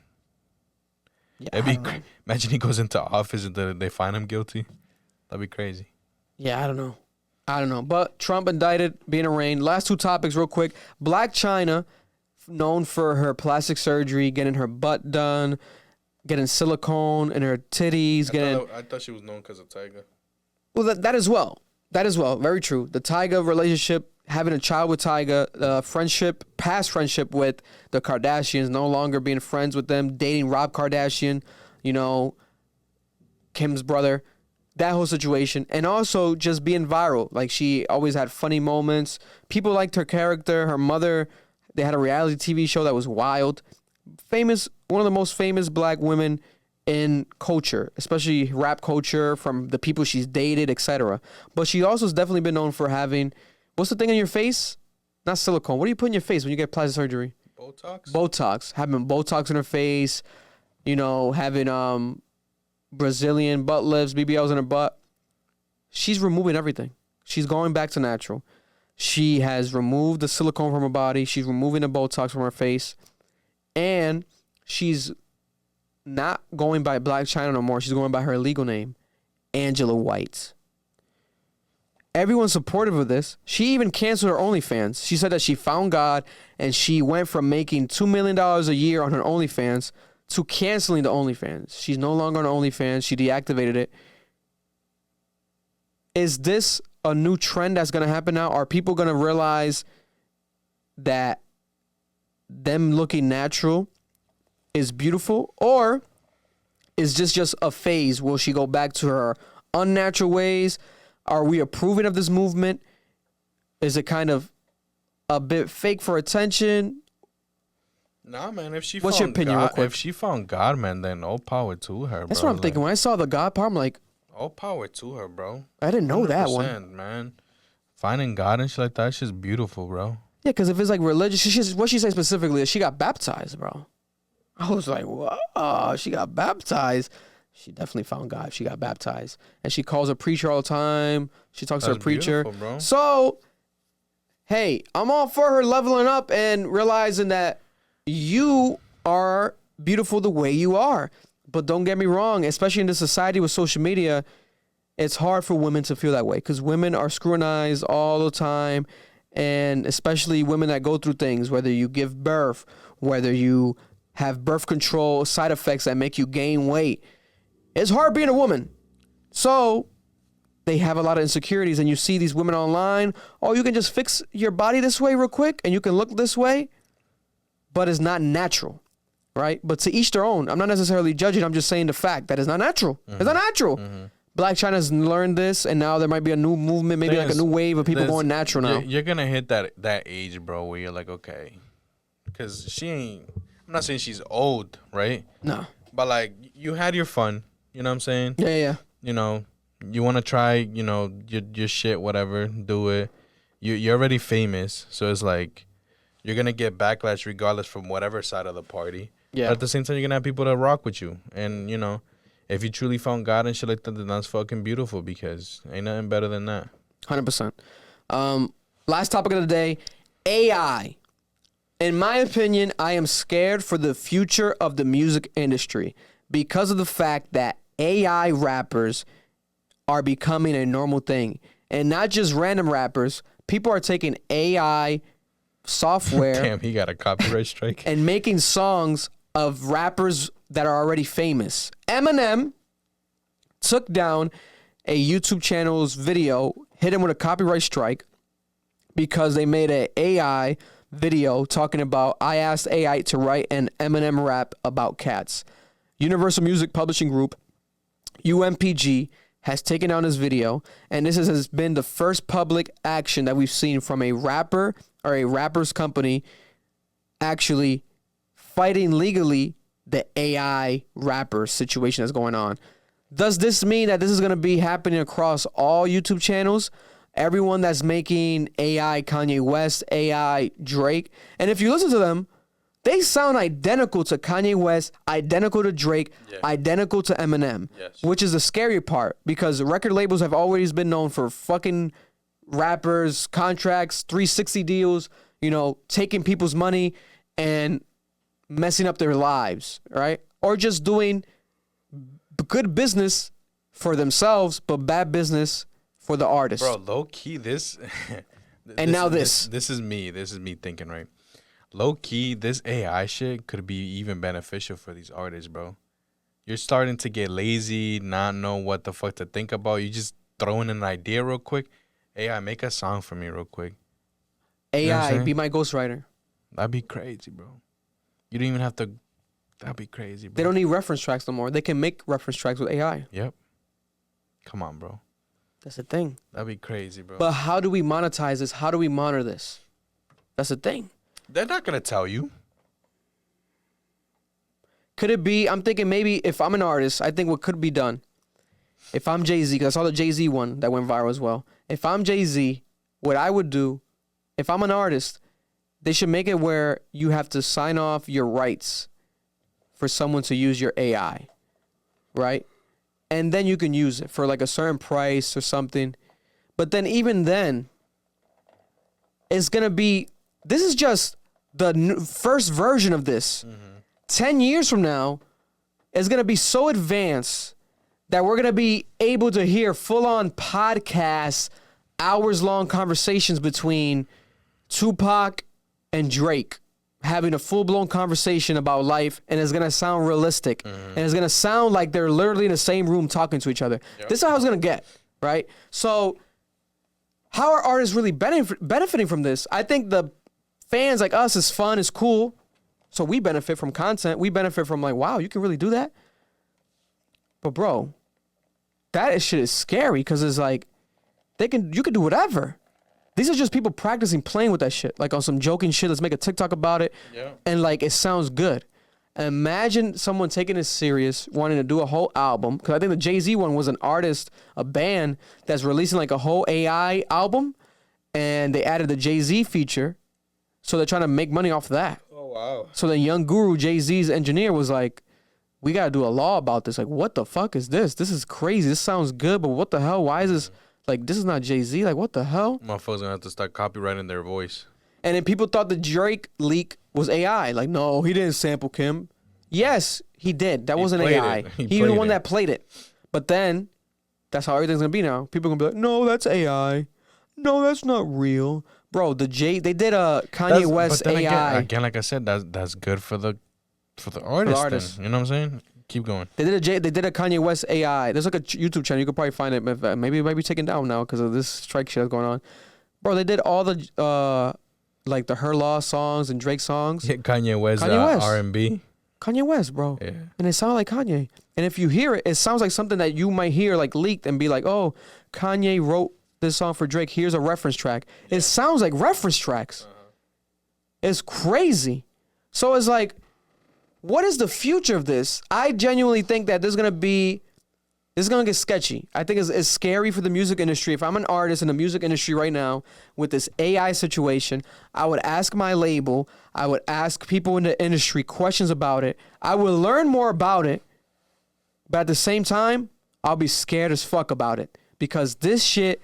Yeah, imagine he goes into office and they find him guilty. That'd be crazy. Yeah, I don't know. But Trump indicted, being arraigned. Last two topics real quick. Blac Chyna, known for her plastic surgery, getting her butt done, getting silicone in her titties. I thought she was known because of Tyga. Well, that as well. That as well. Very true. The Tyga relationship, having a child with Tyga, past friendship with the Kardashians, no longer being friends with them, dating Rob Kardashian, Kim's brother, that whole situation. And also just being viral. Like, she always had funny moments. People liked her character. Her mother, they had a reality TV show that was wild. Famous, one of the most famous black women in culture, especially rap culture, from the people she's dated, etc. But she also has definitely been known for having, what's the thing in your face? Not silicone. What do you put in your face when you get plastic surgery? Botox. Having Botox in her face, having Brazilian butt lifts, BBLs in her butt. She's removing everything. She's going back to natural. She has removed the silicone from her body. She's removing the Botox from her face. And she's not going by Blac Chyna no more. She's going by her legal name, Angela White. Everyone's supportive of this. She even canceled her OnlyFans. She said that she found God and she went from making $2 million a year on her OnlyFans to canceling the OnlyFans. She's no longer on OnlyFans. She deactivated it. Is this a new trend that's going to happen now? Are people going to realize that them looking natural is beautiful, or is this just a phase? Will she go back to her unnatural ways? Are we approving of this movement? Is it kind of a bit fake for attention? Nah, man. What's your opinion, real quick? If she found God, man, then all power to her, bro. That's what I'm thinking. When I saw the God part, I'm like, all power to her, bro. I didn't know that one, man. Finding God and shit like that, she's beautiful, bro. Yeah, because if it's like religious, what she said specifically is she got baptized, bro. I was like, whoa, she got baptized. She definitely found God. She got baptized. And she calls her preacher all the time. She talks to her preacher. Bro. So, hey, I'm all for her leveling up and realizing that you are beautiful the way you are. But don't get me wrong, especially in this society with social media, it's hard for women to feel that way because women are scrutinized all the time. And especially women that go through things, whether you give birth, whether you have birth control side effects that make you gain weight. It's hard being a woman. So they have a lot of insecurities, and you see these women online, you can just fix your body this way real quick and you can look this way, but it's not natural, right? But to each their own. I'm not necessarily judging. I'm just saying the fact that it's not natural. Mm-hmm. It's not natural. Mm-hmm. Blac Chyna's learned this, and now there might be a new movement, maybe like a new wave of people going natural now. You're going to hit that age, bro, where you're like, okay. Because she ain't... I'm not saying she's old, right? No. But, like, you had your fun. You know what I'm saying? Yeah. You want to try, your shit, whatever. Do it. You're already famous. So it's like, you're going to get backlash regardless from whatever side of the party. Yeah. But at the same time, you're going to have people that rock with you. And, if you truly found God and shit like that, then that's fucking beautiful because ain't nothing better than that. 100%. Last topic of the day, AI. In my opinion, I am scared for the future of the music industry because of the fact that AI rappers are becoming a normal thing. And not just random rappers. People are taking AI software. Damn, he got a copyright strike. And making songs of rappers that are already famous. Eminem took down a YouTube channel's video, hit him with a copyright strike because they made an AI video talking about, I asked AI to write an Eminem rap about cats. Universal Music Publishing Group, UMPG, has taken down this video, and this has been the first public action that we've seen from a rapper or a rapper's company actually fighting legally the AI rapper situation that's going on. Does this mean that this is going to be happening across all YouTube channels? everyone that's making AI Kanye West, AI Drake. And if you listen to them, they sound identical to Kanye West, identical to Drake, identical to Eminem, which is the scary part because record labels have always been known for fucking rappers, contracts, 360 deals, you know, taking people's money and messing up their lives, right? Or just doing good business for themselves, but bad business for the artist. Bro, low key, this. And now this. This is me. This is me thinking, right? Low key, this AI shit could be even beneficial for these artists, bro. You're starting to get lazy, not know what the fuck to think about. You just throw in an idea real quick. AI, make a song for me real quick. AI, be my ghostwriter. That'd be crazy, bro. You don't even have to. That'd be crazy, bro. They don't need reference tracks no more. They can make reference tracks with AI. Yep. Come on, bro. That's the thing. That'd be crazy, bro. But how do we monetize this? How do we monitor this? That's the thing. They're not going to tell you. Could it be, I'm thinking maybe if I'm an artist, I think what could be done, if I'm Jay-Z, because I saw the Jay-Z one that went viral as well. If I'm Jay-Z, what I would do, if I'm an artist, they should make it where you have to sign off your rights for someone to use your AI, right? And then you can use it for like a certain price or something. But then even then, it's going to be, this is just the first version of this. 10 years from now, it's going to be so advanced that we're going to be able to hear full-on podcasts, hours-long conversations between Tupac and Drake having a full-blown conversation about life, and it's going to sound realistic. And it's going to sound like they're literally in the same room talking to each other. This is how it's going to get, right? So how are artists really benefiting from this? I think the fans like us is fun, is cool. So we benefit from content. We benefit from like, wow, you can really do that? But bro, that shit is scary because it's like, you can do whatever. These are just people practicing playing with that shit. Like on some joking shit, let's make a TikTok about it. And like, it sounds good. Imagine someone taking it serious, wanting to do a whole album. Because I think the Jay-Z one was an artist, a band that's releasing like a whole AI album. And they added the Jay-Z feature. So they're trying to make money off of that. Oh, wow. So the young guru, Jay-Z's engineer, was like, we got to do a law about this. Like, what the fuck is this? This is crazy. This sounds good, but what the hell? Why is this? Like, this is not Jay-Z. Like, what the hell? Motherfuckers gonna have to start copywriting their voice. And then people thought the Drake leak was AI. Like, no, he didn't sample Kim. Yes, he did. That wasn't AI. He was the one that played it. But then, that's how everything's gonna be now. People are gonna be like, no, that's AI. No, that's not real. Bro, they did a Kanye West AI. Again, like I said, that's good for the artist. You know what I'm saying? Keep going. They did a Kanye West AI. There's like a YouTube channel. You could probably find it. Maybe it might be taken down now because of this strike shit that's going on. Bro, they did all the like the Her Law songs and Drake songs. Yeah, Kanye West R&B. Kanye West, bro. Yeah. And it sounded like Kanye. And if you hear it, it sounds like something that you might hear like leaked and be like, oh, Kanye wrote this song for Drake. Here's a reference track. Yeah. It sounds like reference tracks. It's crazy. So it's like, what is the future of this? I genuinely think that this is going to get sketchy. I think it's scary for the music industry. If I'm an artist in the music industry right now with this AI situation, I would ask my label, I would ask people in the industry questions about it. I will learn more about it, but at the same time, I'll be scared as fuck about it because this shit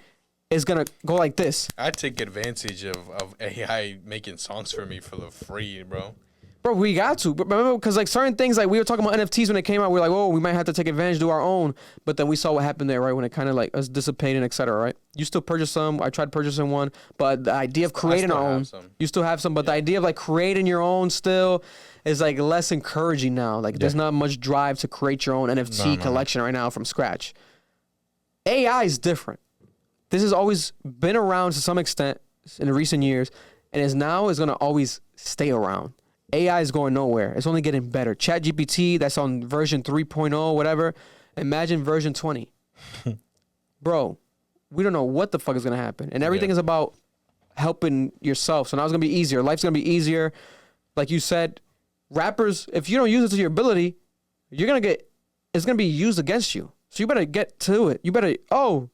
is going to go like this. I take advantage of AI making songs for me for the free, bro. Bro, we got to. But remember, because like certain things, like we were talking about NFTs when it came out, we were like, oh, we might have to take advantage, do our own. But then we saw what happened there, right? When it kind of like was dissipating, et cetera, right? You still purchase some. I tried purchasing one. But the idea of creating our own, you still have some. But the idea of like creating your own still is like less encouraging now. Like there's not much drive to create your own NFT collection right now from scratch. AI is different. This has always been around to some extent in the recent years. And is going to always stay around. AI is going nowhere. It's only getting better. ChatGPT, that's on version 3.0, whatever. Imagine version 20. Bro, we don't know what the fuck is going to happen. And everything is about helping yourself. So now it's going to be easier. Life's going to be easier. Like you said, rappers, if you don't use it to your ability, it's going to be used against you. So you better get to it. You better,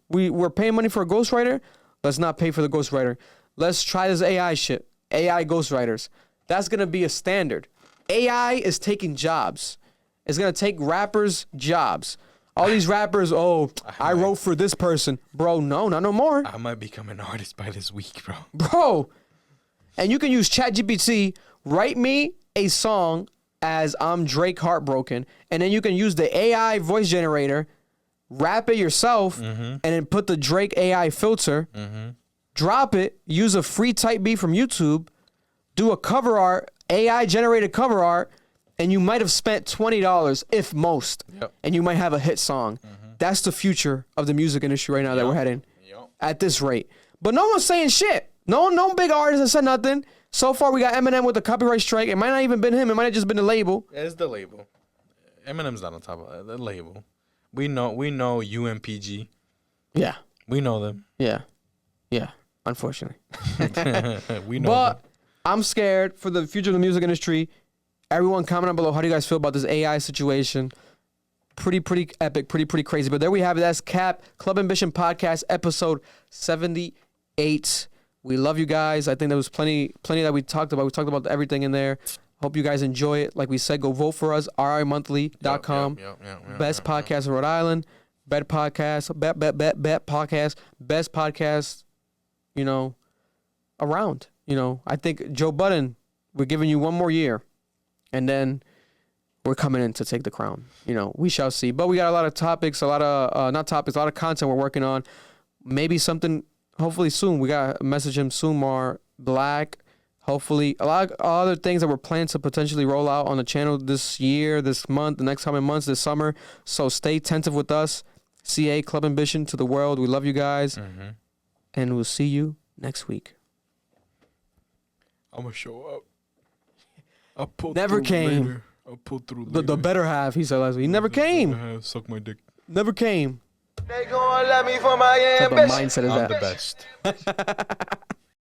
we're paying money for a ghostwriter. Let's not pay for the ghostwriter. Let's try this AI shit. AI ghostwriters. That's going to be a standard. AI is taking jobs. It's going to take rappers' jobs. All these rappers, I wrote for this person. Bro, no, not no more. I might become an artist by this week, bro. Bro. And you can use ChatGPT, write me a song as I'm Drake Heartbroken, and then you can use the AI voice generator, rap it yourself, and then put the Drake AI filter, drop it, use a free type beat from YouTube, do a cover art, AI generated cover art, and you might have spent $20, if most, and you might have a hit song. That's the future of the music industry right now that we're heading at this rate. But no one's saying shit. No big artist has said nothing. So far, we got Eminem with the copyright strike. It might not even been him. It might have just been the label. It's the label. Eminem's not on top of the label. We know UMPG. Yeah. We know them. Yeah. Unfortunately. We know But them. I'm scared for the future of the music industry. Everyone comment down below. How do you guys feel about this AI situation? Pretty epic. Pretty crazy. But there we have it. That's Cap Club Ambition Podcast, episode 78. We love you guys. I think there was plenty that we talked about. We talked about everything in there. Hope you guys enjoy it. Like we said, go vote for us. RImonthly.com. Best podcast in Rhode Island. Bet podcast. Bet podcast. Best podcast, around. I think Joe Budden, we're giving you one more year. And then we're coming in to take the crown. We shall see. But we got a lot of topics, a lot of content we're working on. Maybe something... Hopefully soon. We got to message him soon, more Black. Hopefully. A lot of other things that we're planning to potentially roll out on the channel this year, this month, the next coming months, this summer. So stay attentive with us. CA Club Ambition to the world. We love you guys. And we'll see you next week. I'm going to show up. I'll pull Never through came. Later. I'll pull through later. The better half, he said last week. He never came. Suck my dick. Never came. They gon' love me for my What type of ambition. mindset is I'm that? the best.